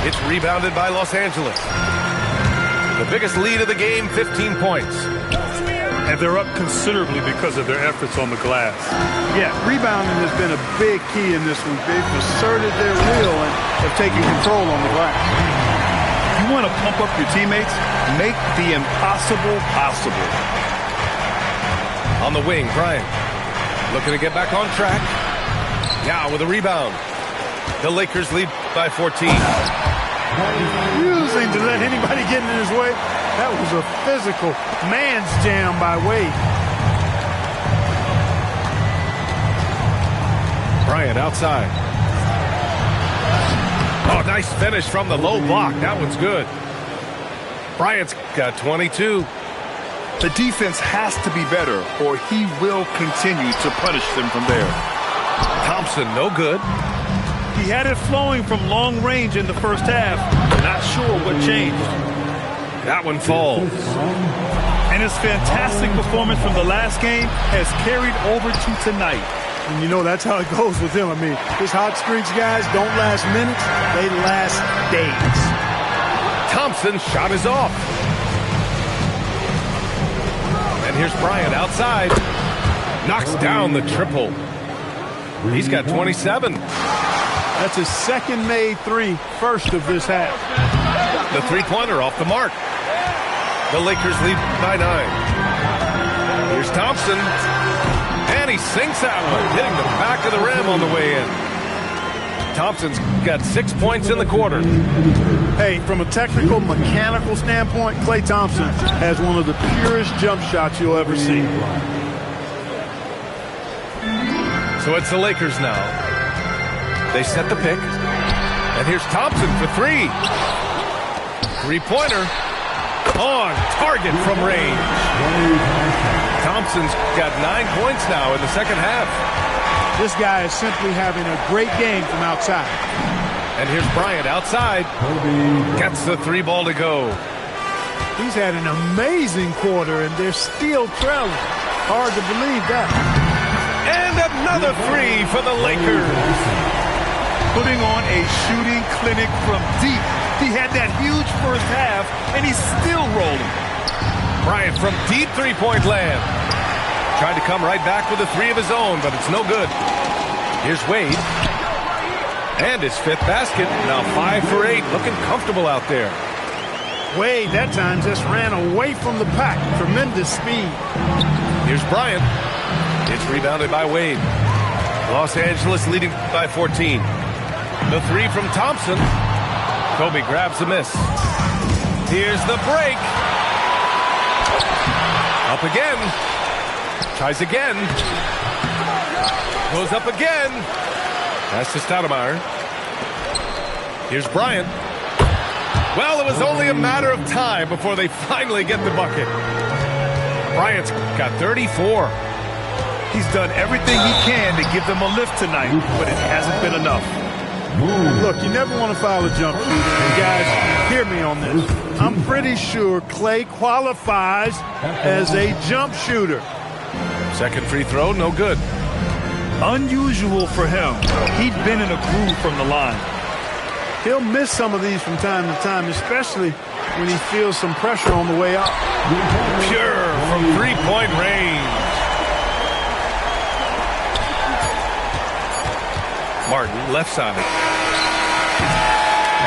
It's rebounded by Los Angeles. The biggest lead of the game, 15 points. And they're up considerably because of their efforts on the glass. Yeah, rebounding has been a big key in this one. They've asserted their will and have taken control on the glass. You want to pump up your teammates? Make the impossible possible. On the wing, Bryant. Looking to get back on track. Now with a rebound. The Lakers lead by 14. Refusing to let anybody get in his way. That was a physical man's jam by Wade. Bryant outside. Oh, nice finish from the low block. That one's good. Bryant's got 22. The defense has to be better, or he will continue to punish them from there. Thompson, no good. He had it flowing from long range in the first half. Not sure what changed. That one falls. And his fantastic performance from the last game has carried over to tonight. And you know, that's how it goes with him. I mean, his hot streaks, guys, don't last minutes. They last days. Thompson's shot is off. And here's Bryant outside. Knocks down the triple. He's got 27. That's his second made three, first of this half. The three-pointer off the mark. The Lakers lead by 9. Here's Thompson. And he sinks that one, hitting the back of the rim on the way in. Thompson's got 6 points in the quarter. Hey, from a technical, mechanical standpoint, Klay Thompson has one of the purest jump shots you'll ever see. So it's the Lakers now. They set the pick. And here's Thompson for three. Three-pointer on target from range. Thompson's got 9 points now in the second half. This guy is simply having a great game from outside. And here's Bryant outside. Gets the three ball to go. He's had an amazing quarter, and they're still trailing. Hard to believe that. And another three for the Lakers. Putting on a shooting clinic from deep. He had that huge first half, and he's still rolling. Bryant from deep three-point land. Tried to come right back with a three of his own, but it's no good. Here's Wade. And his fifth basket. Now 5 for 8. Looking comfortable out there. Wade, that time, just ran away from the pack. Tremendous speed. Here's Bryant. It's rebounded by Wade. Los Angeles leading by 14. The three from Thompson. Kobe grabs a miss. Here's the break. Up again. Tries again. Goes up again. That's to Stoudemire. Here's Bryant. Well, it was only a matter of time before they finally get the bucket. Bryant's got 34. He's done everything he can to give them a lift tonight, but it hasn't been enough. Look, you never want to foul a jump shooter. And guys, hear me on this. I'm pretty sure Clay qualifies as a jump shooter. Second free throw, no good. Unusual for him. He'd been in a groove from the line. He'll miss some of these from time to time, especially when he feels some pressure on the way out. Pure from three-point range. Martin, left side.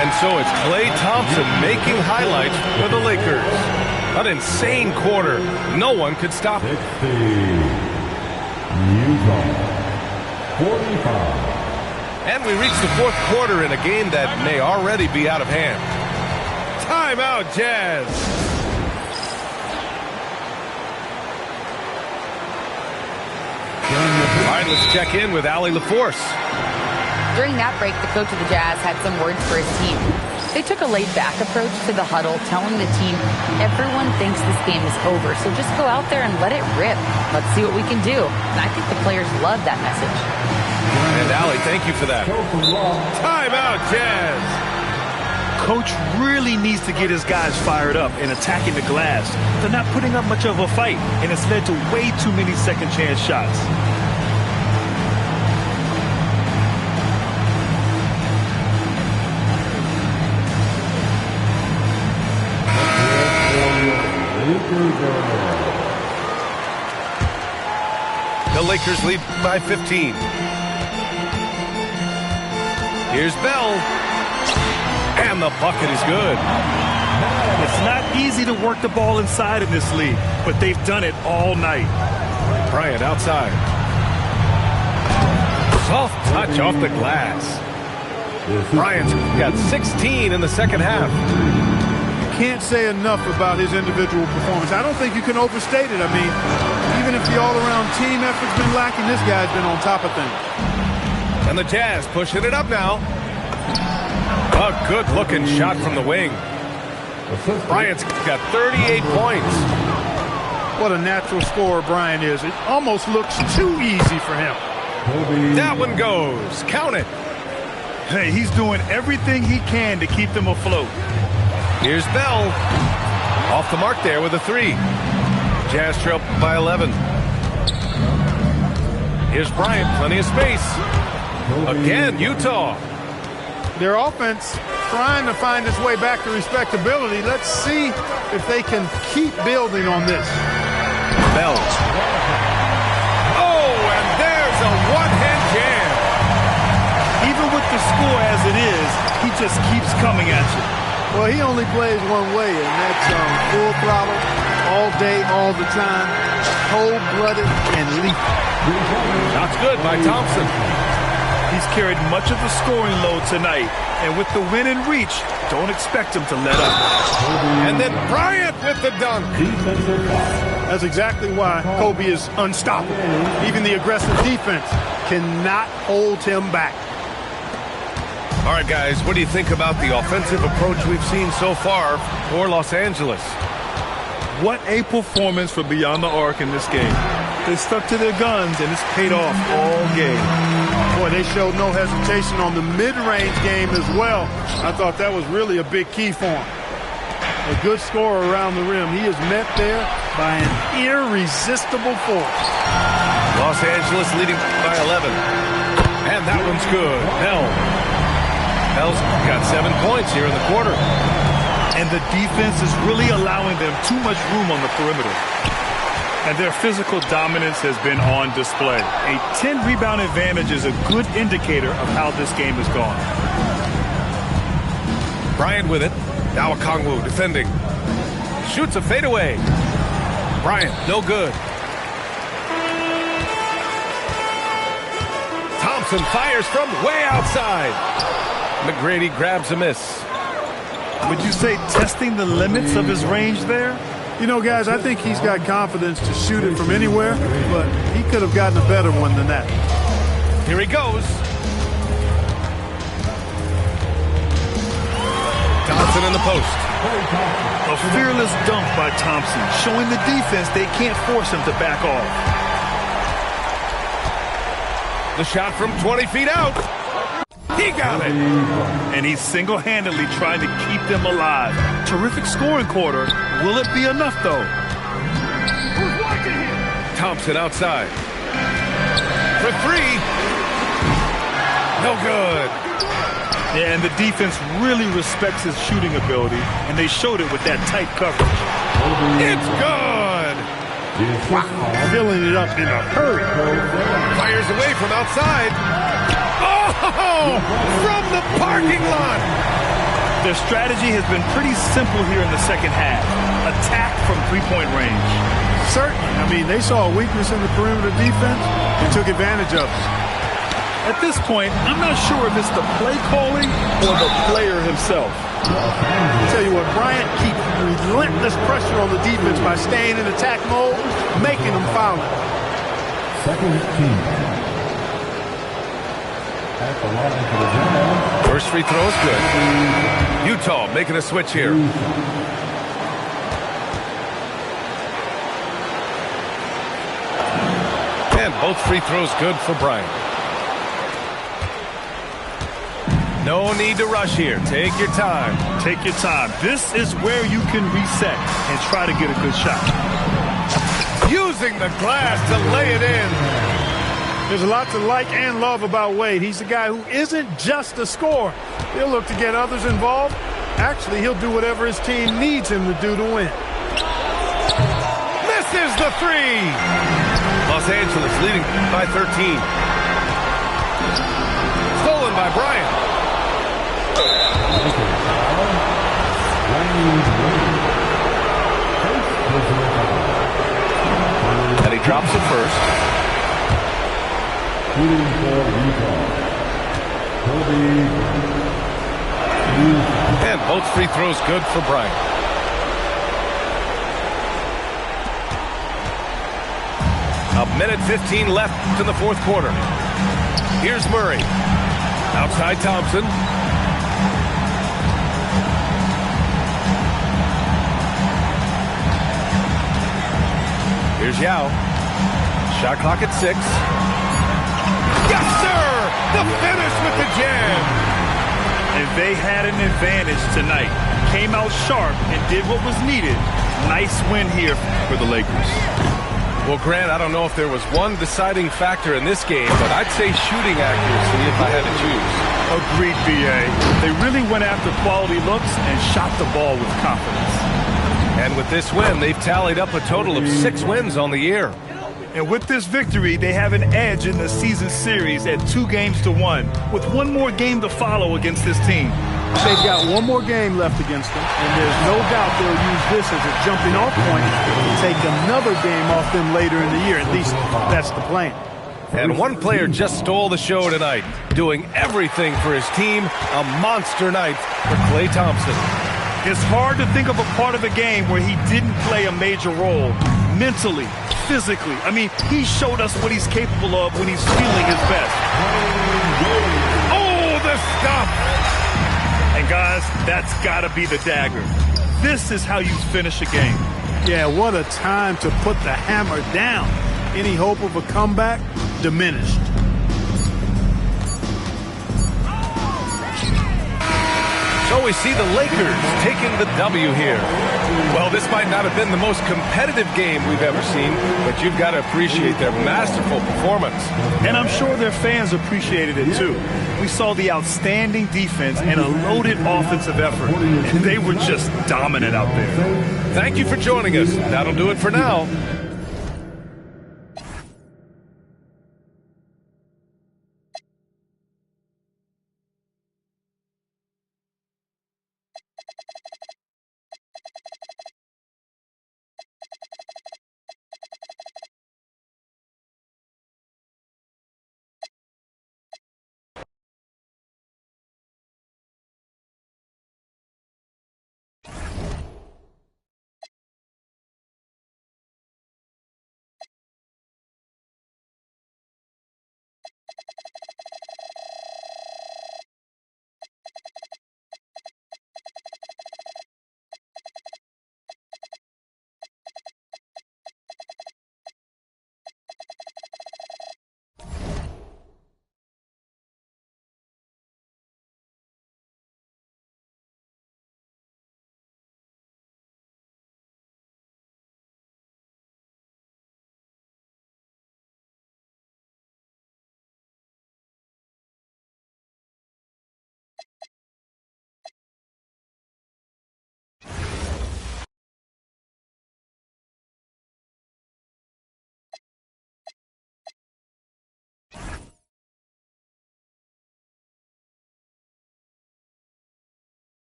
And so it's Klay Thompson making highlights for the Lakers. An insane quarter. No one could stop it. And we reach the fourth quarter in a game that may already be out of hand. Timeout, Jazz. All right, let's check in with Allie LaForce. During that break, the coach of the Jazz had some words for his team. They took a laid-back approach to the huddle, telling the team, everyone thinks this game is over, so just go out there and let it rip. Let's see what we can do. And I think the players love that message. And Allie, thank you for that. Timeout, Jazz. Coach really needs to get his guys fired up and attacking the glass. They're not putting up much of a fight, and it's led to way too many second-chance shots. The Lakers lead by 15. Here's Bell. And the bucket is good. It's not easy to work the ball inside in this league, but they've done it all night. Bryant outside. Soft touch off the glass. Bryant's got 16 in the second half. Can't say enough about his individual performance. I don't think you can overstate it. I mean, even if the all-around team effort's been lacking, this guy's been on top of things. And the Jazz pushing it up now. A good-looking shot from the wing. Bryant's got 38 points. What a natural scorer Bryant is. It almost looks too easy for him. That one goes. Count it. Hey, he's doing everything he can to keep them afloat. Here's Bell. Off the mark there with a three. Jazz trail by 11. Here's Bryant. Plenty of space. Again, Utah. Their offense trying to find its way back to respectability. Let's see if they can keep building on this. Bell. Oh, and there's a one-hand jam. Even with the score as it is, he just keeps coming at you. Well, he only plays one way, and that's full throttle, all day, all the time, cold-blooded and lethal. Shots good by Thompson. He's carried much of the scoring load tonight, and with the win in reach, don't expect him to let up. And then Bryant with the dunk. That's exactly why Kobe is unstoppable. Even the aggressive defense cannot hold him back. All right, guys, what do you think about the offensive approach we've seen so far for Los Angeles? What a performance for Beyond the Arc in this game. They stuck to their guns, and it's paid off all game. Boy, they showed no hesitation on the mid-range game as well. I thought that was really a big key for him. A good scorer around the rim. He is met there by an irresistible force. Los Angeles leading by 11. And that one's good. Bell's got 7 points here in the quarter. And the defense is really allowing them too much room on the perimeter. And their physical dominance has been on display. A 10-rebound advantage is a good indicator of how this game has gone. Bryant with it. Now Okongwu defending. Shoots a fadeaway. Bryant, no good. Thompson fires from way outside. McGrady grabs a miss. Would you say testing the limits of his range there? You know, guys, I think he's got confidence to shoot it from anywhere, but he could have gotten a better one than that. Here he goes. Thompson in the post. A fearless dunk by Thompson, showing the defense they can't force him to back off. The shot from 20 feet out. He got it. And he's single-handedly trying to keep them alive. Terrific scoring quarter. Will it be enough, though? Who's watching here? Thompson outside. For three. No good. Yeah, and the defense really respects his shooting ability, and they showed it with that tight coverage. It's good. Wow, filling it up in a hurry. Fires away from outside. Oh, from the parking lot. Their strategy has been pretty simple here in the second half. Attack from three-point range. Certainly. I mean, they saw a weakness in the perimeter defense and took advantage of it. At this point, I'm not sure if it's the play calling or the player himself. I'll tell you what, Bryant keeps relentless pressure on the defense by staying in attack mode, making them foul it. Second team. At the line for the jam. First free throw is good. Utah making a switch here. And both free throws good for Bryant. No need to rush here. Take your time. Take your time. This is where you can reset and try to get a good shot. Using the glass to lay it in. There's a lot to like and love about Wade. He's a guy who isn't just a scorer. He'll look to get others involved. Actually, he'll do whatever his team needs him to do to win. Misses the three. Los Angeles leading by 13. Stolen by Bryant. And he drops it first. And both free throws good for Bryant. A minute 15 left in the fourth quarter. Here's Murray. Outside Thompson. Here's Yao. Shot clock at 6. Yes, sir! The finish with the jam. And they had an advantage tonight. Came out sharp and did what was needed. Nice win here for the Lakers. Well, Grant, I don't know if there was one deciding factor in this game, but I'd say shooting accuracy if I had to choose. Agreed, B.A. They really went after quality looks and shot the ball with confidence. And with this win, they've tallied up a total of 6 wins on the year. And with this victory, they have an edge in the season series at 2-1, with one more game to follow against this team. They've got one more game left against them, and there's no doubt they'll use this as a jumping-off point to take another game off them later in the year. At least that's the plan. And one player just stole the show tonight, doing everything for his team. A monster night for Klay Thompson. It's hard to think of a part of the game where he didn't play a major role. Mentally, physically. I mean, he showed us what he's capable of when he's feeling his best. Oh, the stop! And guys, that's got to be the dagger. This is how you finish a game. Yeah, what a time to put the hammer down. Any hope of a comeback diminished. So we see the Lakers taking the W here. Well, this might not have been the most competitive game we've ever seen, but you've got to appreciate their masterful performance. And I'm sure their fans appreciated it too. We saw the outstanding defense and a loaded offensive effort, and they were just dominant out there. Thank you for joining us. That'll do it for now.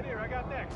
right here. I got next.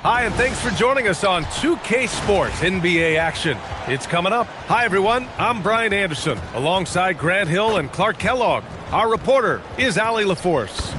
Hi, and thanks for joining us on 2K Sports NBA action. It's coming up. Hi, everyone. I'm Brian Anderson, alongside Grant Hill and Clark Kellogg. Our reporter is Allie LaForce.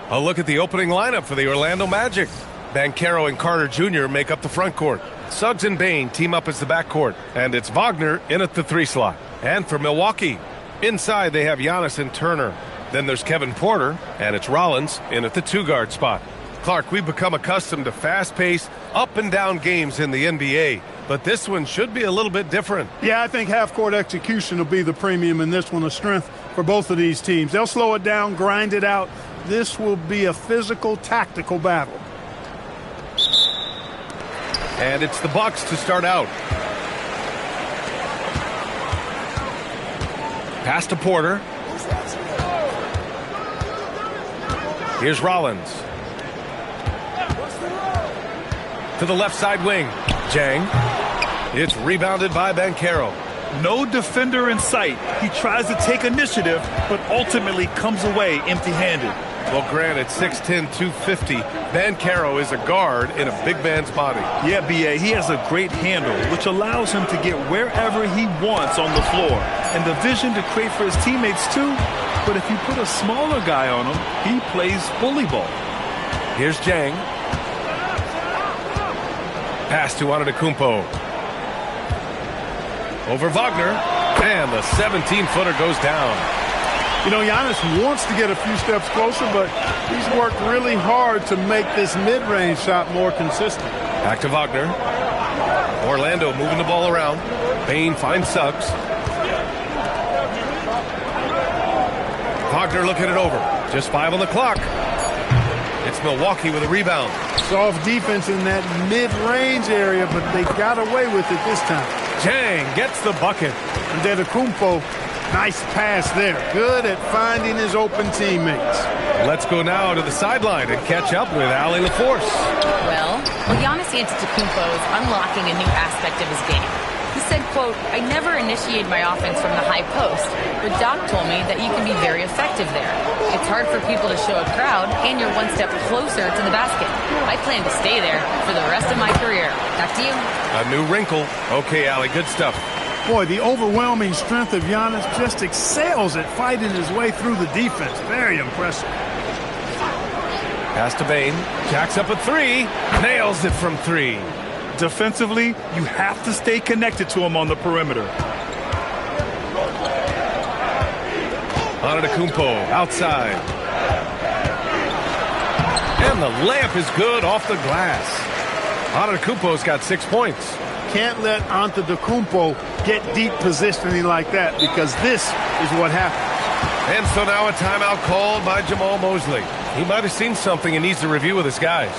A look at the opening lineup for the Orlando Magic. Banchero and Carter Jr. make up the front court. Suggs and Bane team up as the backcourt. And it's Wagner in at the 3 slot. And for Milwaukee, inside they have Giannis and Turner. Then there's Kevin Porter, and it's Rollins in at the 2-guard spot. Clark, we've become accustomed to fast-paced, up-and-down games in the NBA, but this one should be a little bit different. Yeah, I think half-court execution will be the premium in this one, a strength for both of these teams. They'll slow it down, grind it out. This will be a physical, tactical battle. And it's the Bucks to start out. Pass to Porter. Here's Rollins. To the left side wing. Jang. It's rebounded by Banchero. No defender in sight. He tries to take initiative, but ultimately comes away empty-handed. Well, Grant, at 6'10", 250, Banchero is a guard in a big man's body. Yeah, B.A., he has a great handle, which allows him to get wherever he wants on the floor. And the vision to create for his teammates, too. But if you put a smaller guy on him, he plays bully ball. Here's Jang. Pass to Antetokounmpo. Over Wagner. And the 17-footer goes down. You know, Giannis wants to get a few steps closer, but he's worked really hard to make this mid-range shot more consistent. Back to Wagner. Orlando moving the ball around. Bane finds Suggs. Wagner looking it over. Just 5 on the clock. It's Milwaukee with a rebound. Soft defense in that mid-range area, but they got away with it this time. Jang gets the bucket. Antetokounmpo, nice pass there. Good at finding his open teammates. Let's go now to the sideline and catch up with Allie LaForce. Well, Giannis Antetokounmpo is unlocking a new aspect of his game. He said, quote, "I never initiate my offense from the high post, but Doc told me that you can be very effective there. It's hard for people to show a crowd, and you're one step closer to the basket. I plan to stay there for the rest of my career." Back to you. A new wrinkle. Okay, Allie, good stuff. Boy, the overwhelming strength of Giannis just excels at fighting his way through the defense. Very impressive. Pass to Bane. Jacks up a 3. Nails it from 3. Defensively, you have to stay connected to him on the perimeter. Antetokounmpo outside. And the layup is good off the glass. Antetokounmpo's got 6 points. Can't let Antetokounmpo get deep positioning like that, because this is what happens. And so now a timeout called by Jamal Mosley. He might have seen something and needs to review with his guys.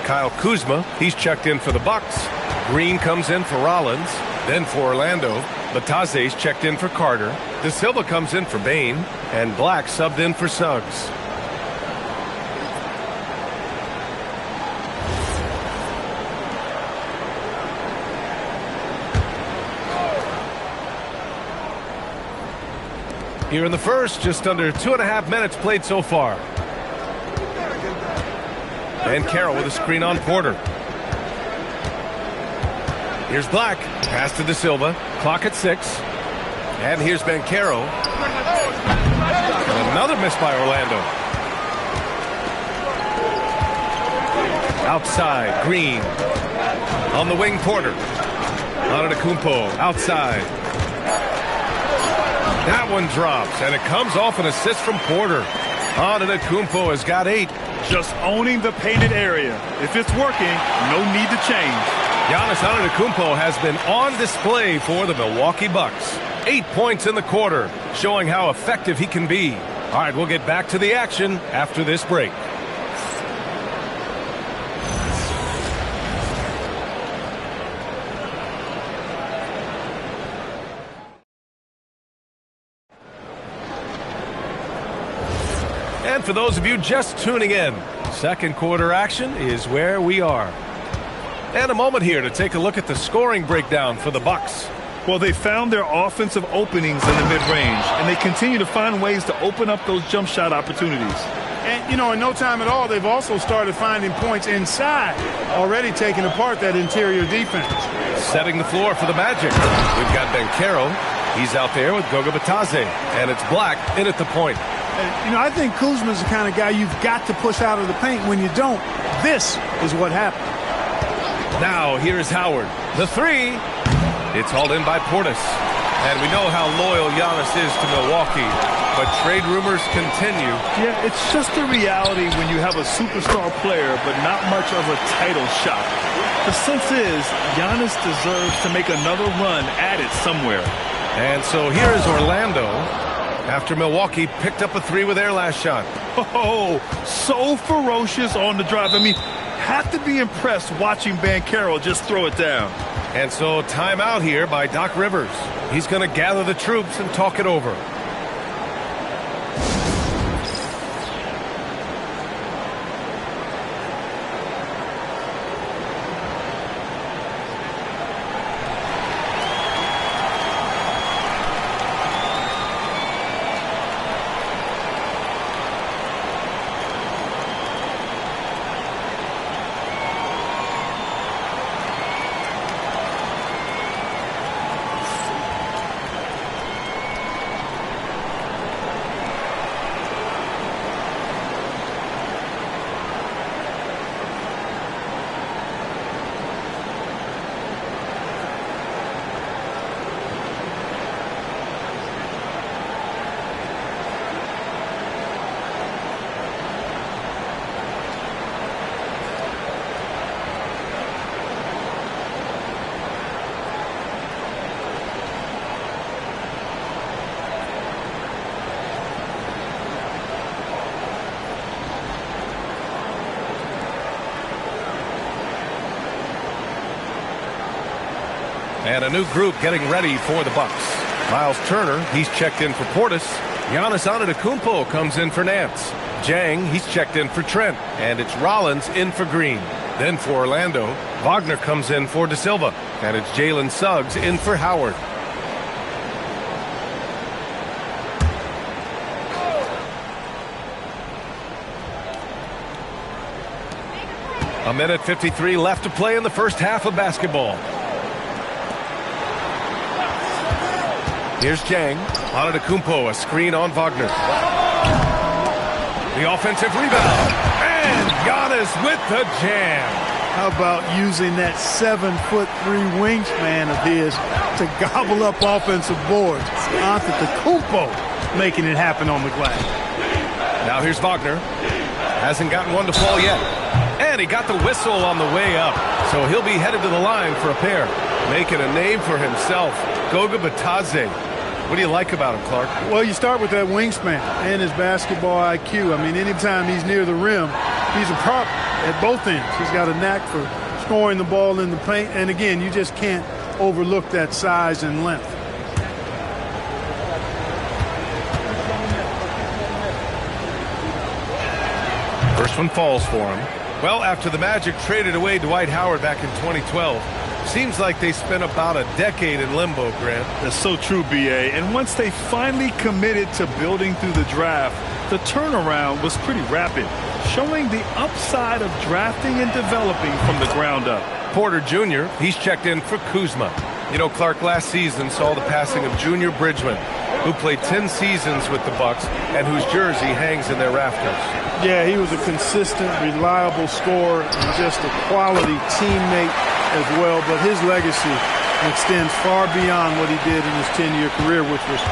Kyle Kuzma, he's checked in for the Bucks. Green comes in for Rollins. Then for Orlando, Batase's checked in for Carter. De Silva comes in for Bane. And Black subbed in for Suggs. Here in the first, just under 2.5 minutes played so far. And Carroll with a screen on Porter. Here's Black. Pass to De Silva. Clock at 6. And here's Banchero. And another miss by Orlando. Outside, Green. On the wing, Porter. Antetokounmpo outside. That one drops, and it comes off an assist from Porter. Antetokounmpo has got 8. Just owning the painted area. If it's working, no need to change. Giannis Antetokounmpo has been on display for the Milwaukee Bucks. 8 points in the quarter, showing how effective he can be. All right, we'll get back to the action after this break. And for those of you just tuning in, second quarter action is where we are. And a moment here to take a look at the scoring breakdown for the Bucks. Well, they found their offensive openings in the mid-range, and they continue to find ways to open up those jump shot opportunities. And, you know, in no time at all, they've also started finding points inside, already taking apart that interior defense. Setting the floor for the Magic. We've got Banchero. He's out there with Goga Bitadze, and it's Black in at the point. And, you know, I think Kuzma's the kind of guy you've got to push out of the paint. When you don't, this is what happens. Now, here's Howard. The 3. It's hauled in by Portis. And we know how loyal Giannis is to Milwaukee, but trade rumors continue. Yeah, it's just a reality when you have a superstar player, but not much of a title shot. The sense is Giannis deserves to make another run at it somewhere. And so here is Orlando after Milwaukee picked up a 3 with their last shot. Oh, so ferocious on the drive. I mean, have to be impressed watching Banchero just throw it down. And so timeout here by Doc Rivers. He's going to gather the troops and talk it over. And a new group getting ready for the Bucks. Miles Turner, he's checked in for Portis. Giannis Antetokounmpo comes in for Nance. Jang, he's checked in for Trent. And it's Rollins in for Green. Then for Orlando, Wagner comes in for De Silva. And it's Jalen Suggs in for Howard. A minute 53 left to play in the first half of basketball. Here's Jang. Antetokounmpo, a screen on Wagner. The offensive rebound. And Giannis with the jam. How about using that 7'3" wingspan of his to gobble up offensive boards? Antetokounmpo making it happen on the glass. Now here's Wagner. Hasn't gotten one to fall yet. And he got the whistle on the way up. So he'll be headed to the line for a pair. Making a name for himself. Goga Bitadze. What do you like about him, Clark? Well, you start with that wingspan and his basketball IQ. I mean, anytime he's near the rim, he's a prop at both ends. He's got a knack for scoring the ball in the paint. And again, you just can't overlook that size and length. First one falls for him. Well, after the Magic traded away Dwight Howard back in 2012, seems like they spent about a decade in limbo, Grant. That's so true, B.A. And once they finally committed to building through the draft, The turnaround was pretty rapid, showing the upside of drafting and developing from the ground up. Porter Jr., he's checked in for Kuzma. You know, Clark, last season saw the passing of Junior Bridgman, who played 10 seasons with the Bucks and whose jersey hangs in their rafters. Yeah, he was a consistent, reliable scorer and just a quality teammate as well. But his legacy extends far beyond what he did in his 10-year career, which was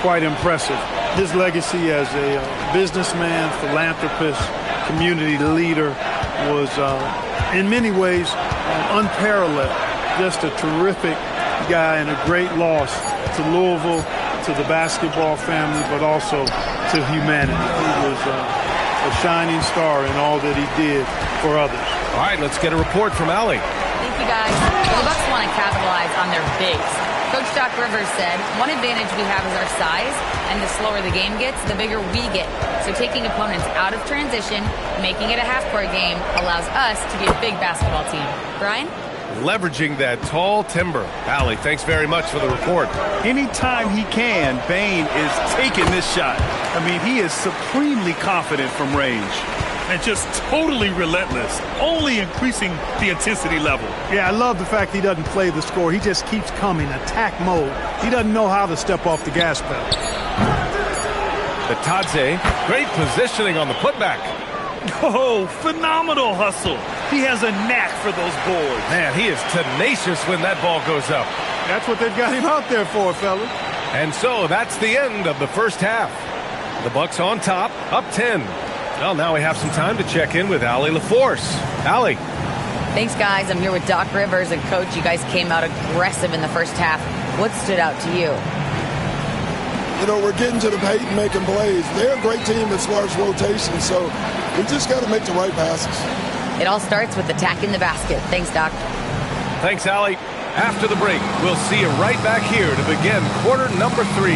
quite impressive. His legacy as a businessman, philanthropist, community leader was, in many ways, unparalleled. Just a terrific guy and a great loss to Louisville, to the basketball family, but also to humanity. He was a shining star in all that he did for others. All right, let's get a report from Allie. Thank you, guys. The Bucks want to capitalize on their bigs. Coach Doc Rivers said, one advantage we have is our size, and the slower the game gets, the bigger we get. So taking opponents out of transition, making it a half-court game, allows us to be a big basketball team. Brian? Leveraging that tall timber. Allie, thanks very much for the report. Anytime he can, Bane is taking this shot. I mean, he is supremely confident from range. And just totally relentless, only increasing the intensity level. Yeah, I love the fact he doesn't play the score. He just keeps coming, attack mode. He doesn't know how to step off the gas pedal. Batadze, great positioning on the putback. Oh, phenomenal hustle. He has a knack for those boards. Man, he is tenacious when that ball goes up. That's what they've got him out there for, fella. And so that's the end of the first half. The Bucks on top, up 10. Well, now we have some time to check in with Allie LaForce. Allie. Thanks, guys. I'm here with Doc Rivers and Coach. You guys came out aggressive in the first half. What stood out to you? You know, we're getting to the paint and making plays. They're a great team as far as rotation, so we just got to make the right passes. It all starts with attacking the basket. Thanks, Doc. Thanks, Allie. After the break, we'll see you right back here to begin quarter number 3.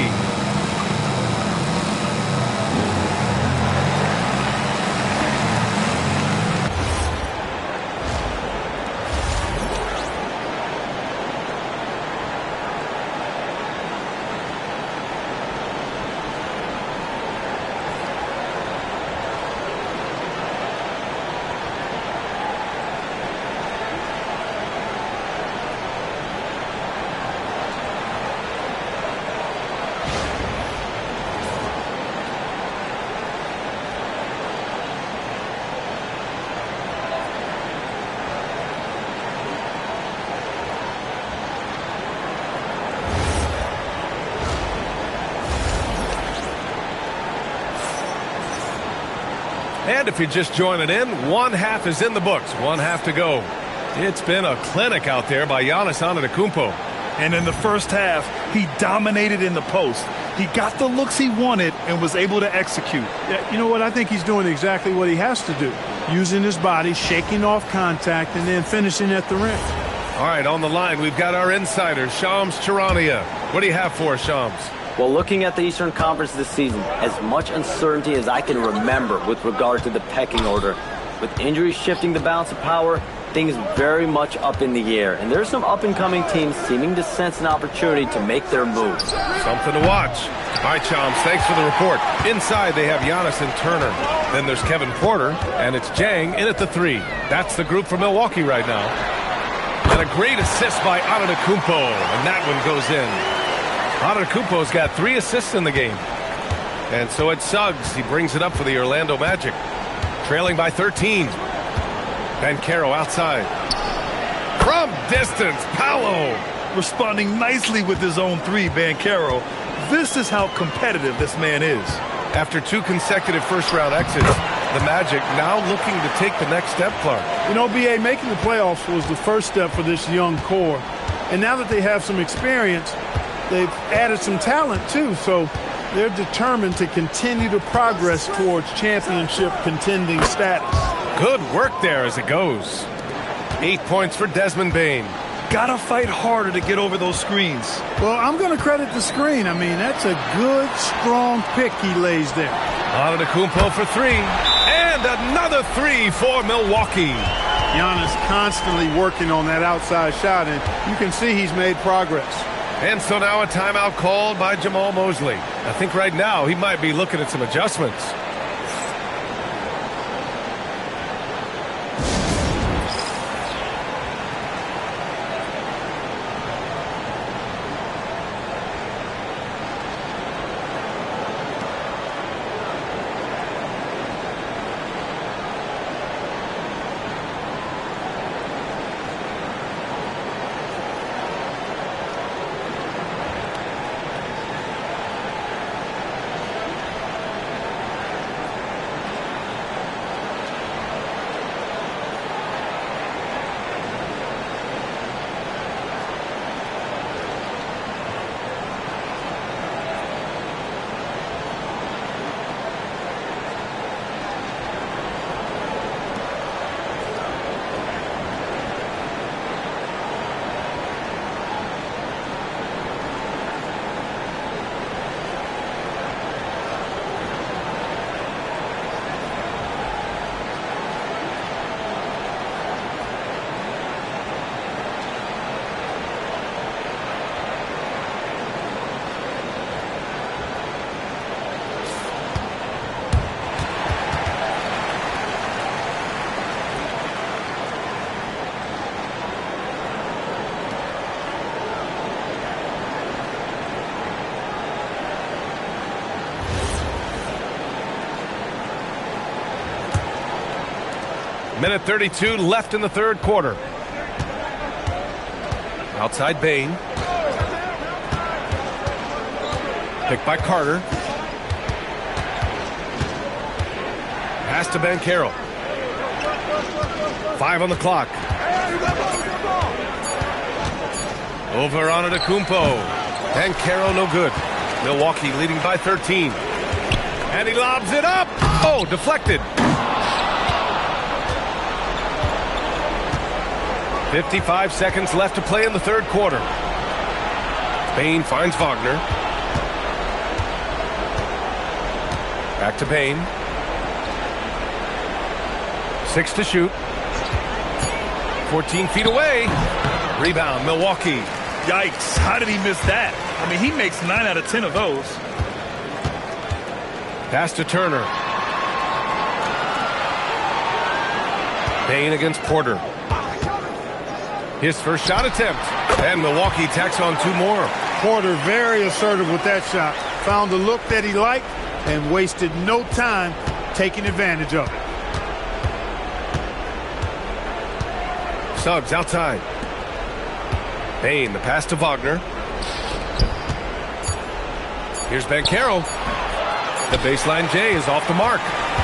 And if you're just joining in, one half is in the books, one half to go. It's been a clinic out there by Giannis Antetokounmpo. And in the first half, he dominated in the post. He got the looks he wanted and was able to execute. Yeah, you know what? I think he's doing exactly what he has to do. Using his body, shaking off contact, and then finishing at the rim. All right, on the line, we've got our insider, Shams Charania. What do you have for us, Shams? Well, looking at the Eastern Conference this season, as much uncertainty as I can remember with regard to the pecking order. With injuries shifting the balance of power, things very much up in the air. And there's some up-and-coming teams seeming to sense an opportunity to make their move. Something to watch. All right, Shams, thanks for the report. Inside, they have Giannis and Turner. Then there's Kevin Porter, and it's Jang in at the 3. That's the group for Milwaukee right now. And a great assist by Antetokounmpo, and that one goes in. Antetokounmpo's got 3 assists in the game. And so it's Suggs. He brings it up for the Orlando Magic. Trailing by 13. Banchero outside. From distance, Paolo. Responding nicely with his own 3, Banchero. This is how competitive this man is. After 2 consecutive first-round exits, the Magic now looking to take the next step, Clark. You know, B.A., making the playoffs was the first step for this young core. And now that they have some experience, they've added some talent, too, so they're determined to continue to progress towards championship contending status. Good work there as it goes. 8 points for Desmond Bane. Gotta fight harder to get over those screens. Well, I'm going to credit the screen. I mean, that's a good, strong pick he lays there. Antetokounmpo for 3. And another 3 for Milwaukee. Giannis constantly working on that outside shot, and you can see he's made progress. And so now a timeout called by Jamal Mosley. I think right now he might be looking at some adjustments. Minute 32 left in the third quarter. Outside Bain. Picked by Carter. Pass to Banchero. 5 on the clock. Over on Antetokounmpo. Banchero no good. Milwaukee leading by 13. And he lobs it up. Oh, deflected. 55 seconds left to play in the third quarter. Bain finds Wagner. Back to Bain. 6 to shoot. 14 feet away. Rebound, Milwaukee. Yikes, how did he miss that? I mean, he makes 9 out of 10 of those. Pass to Turner. Bain against Porter. His first shot attempt. And Milwaukee tacks on 2 more. Porter very assertive with that shot. Found the look that he liked and wasted no time taking advantage of it. Suggs outside. Bain, the pass to Wagner. Here's Banchero. The baseline J is off the mark.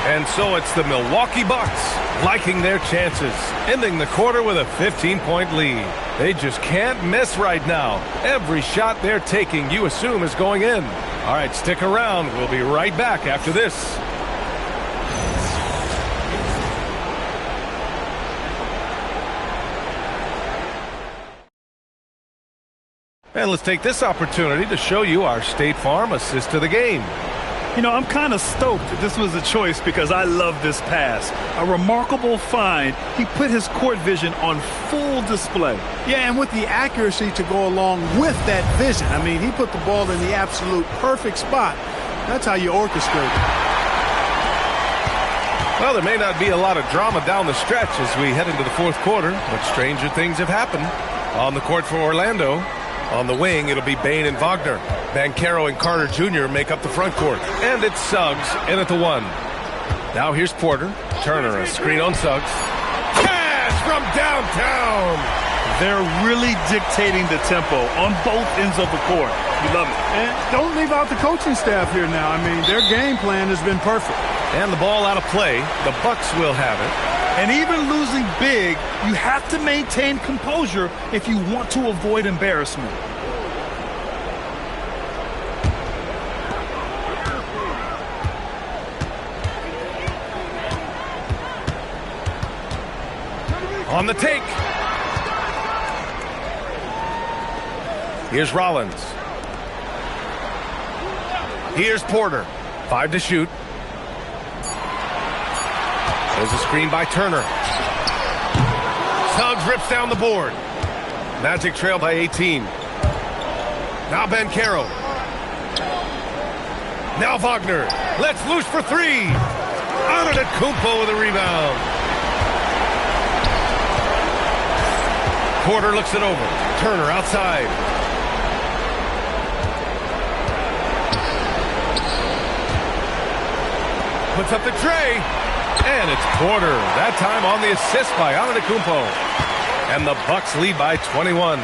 And so it's the Milwaukee Bucks liking their chances, ending the quarter with a 15-point lead. They just can't miss right now. Every shot they're taking, you assume, is going in. All right, stick around. We'll be right back after this. And let's take this opportunity to show you our State Farm assist to the game. You know, I'm kind of stoked this was a choice because I love this pass. A remarkable find. He put his court vision on full display. Yeah, and with the accuracy to go along with that vision. I mean, he put the ball in the absolute perfect spot. That's how you orchestrate it. Well, there may not be a lot of drama down the stretch as we head into the fourth quarter, but stranger things have happened. On the court for Orlando. On the wing, it'll be Bain and Wagner. Banchero and Carter Jr. make up the front court. And it's Suggs in at the 1. Now here's Porter. Turner, a screen on Suggs. Pass from downtown! They're really dictating the tempo on both ends of the court. You love it. And don't leave out the coaching staff here now. I mean, their game plan has been perfect. And the ball out of play. The Bucks will have it. And even losing big, you have to maintain composure if you want to avoid embarrassment. On the take. Here's Rollins. Here's Porter. 5 to shoot. There's a screen by Turner. Suggs rips down the board. Magic trail by 18. Now Banchero. Now Wagner. Let's loose for three. Antetokounmpo with a rebound. Porter looks it over. Turner outside. Puts up the tray. And it's Porter. That time on the assist by Antetokounmpo. And the Bucks lead by 21.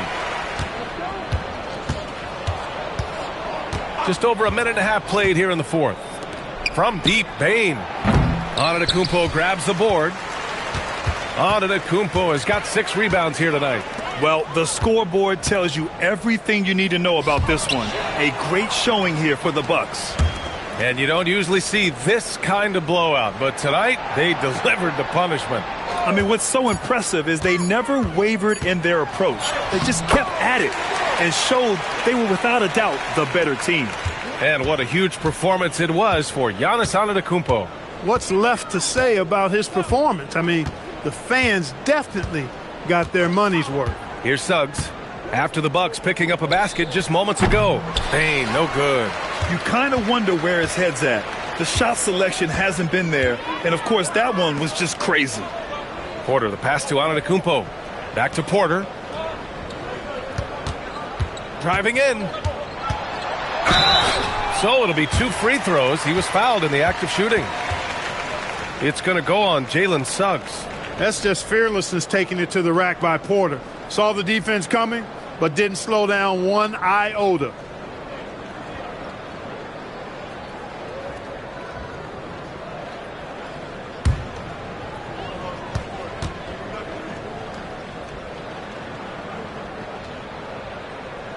Just over a minute and a half played here in the fourth. From deep, Bane. Antetokounmpo grabs the board. Antetokounmpo has got 6 rebounds here tonight. Well, the scoreboard tells you everything you need to know about this one. A great showing here for the Bucks. And you don't usually see this kind of blowout, but tonight they delivered the punishment. I mean, what's so impressive is they never wavered in their approach. They just kept at it and showed they were without a doubt the better team. And what a huge performance it was for Giannis Antetokounmpo. What's left to say about his performance? I mean, the fans definitely got their money's worth. Here's Suggs. After the Bucks picking up a basket just moments ago. Bane, no good. You kind of wonder where his head's at. The shot selection hasn't been there, and of course that one was just crazy. Porter, the pass to Antetokounmpo. Back to Porter. Driving in. So it'll be 2 free throws. He was fouled in the act of shooting. It's going to go on Jalen Suggs. That's just fearlessness taking it to the rack by Porter. Saw the defense coming, but didn't slow down one iota.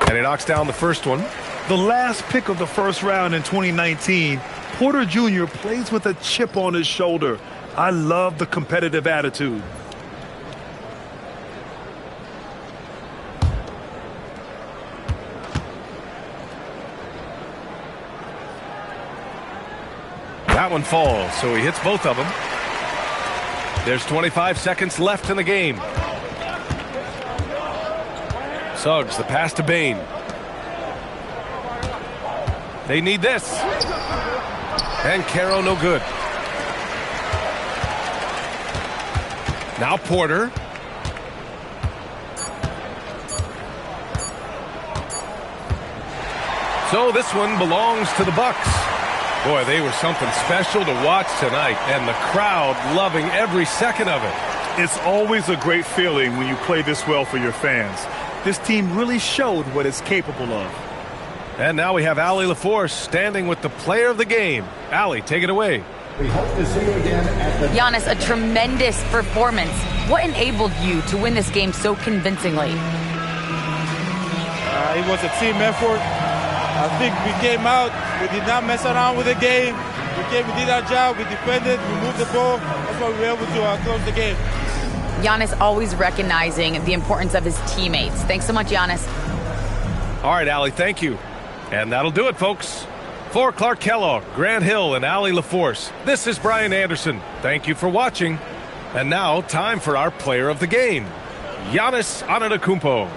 And he knocks down the first one. The last pick of the first round in 2019, Porter Jr. plays with a chip on his shoulder. I love the competitive attitude. That one falls, so he hits both of them. There's 25 seconds left in the game. Suggs, the pass to Bane. They need this. And Caro, no good. Now Porter. So this one belongs to the Bucks. Boy, they were something special to watch tonight, and the crowd loving every second of it. It's always a great feeling when you play this well for your fans. This team really showed what it's capable of. And now we have Allie LaForce standing with the player of the game. Allie, take it away. We hope to see you again at the... Giannis, a tremendous performance. What enabled you to win this game so convincingly? It was a team effort. I think we came out, we did not mess around with the game. We did our job, we defended, we moved the ball. That's why we were able to close the game. Giannis always recognizing the importance of his teammates. Thanks so much, Giannis. All right, Allie, thank you. And that'll do it, folks. For Clark Kellogg, Grant Hill, and Allie LaForce, this is Brian Anderson. Thank you for watching. And now, time for our player of the game, Giannis Antetokounmpo.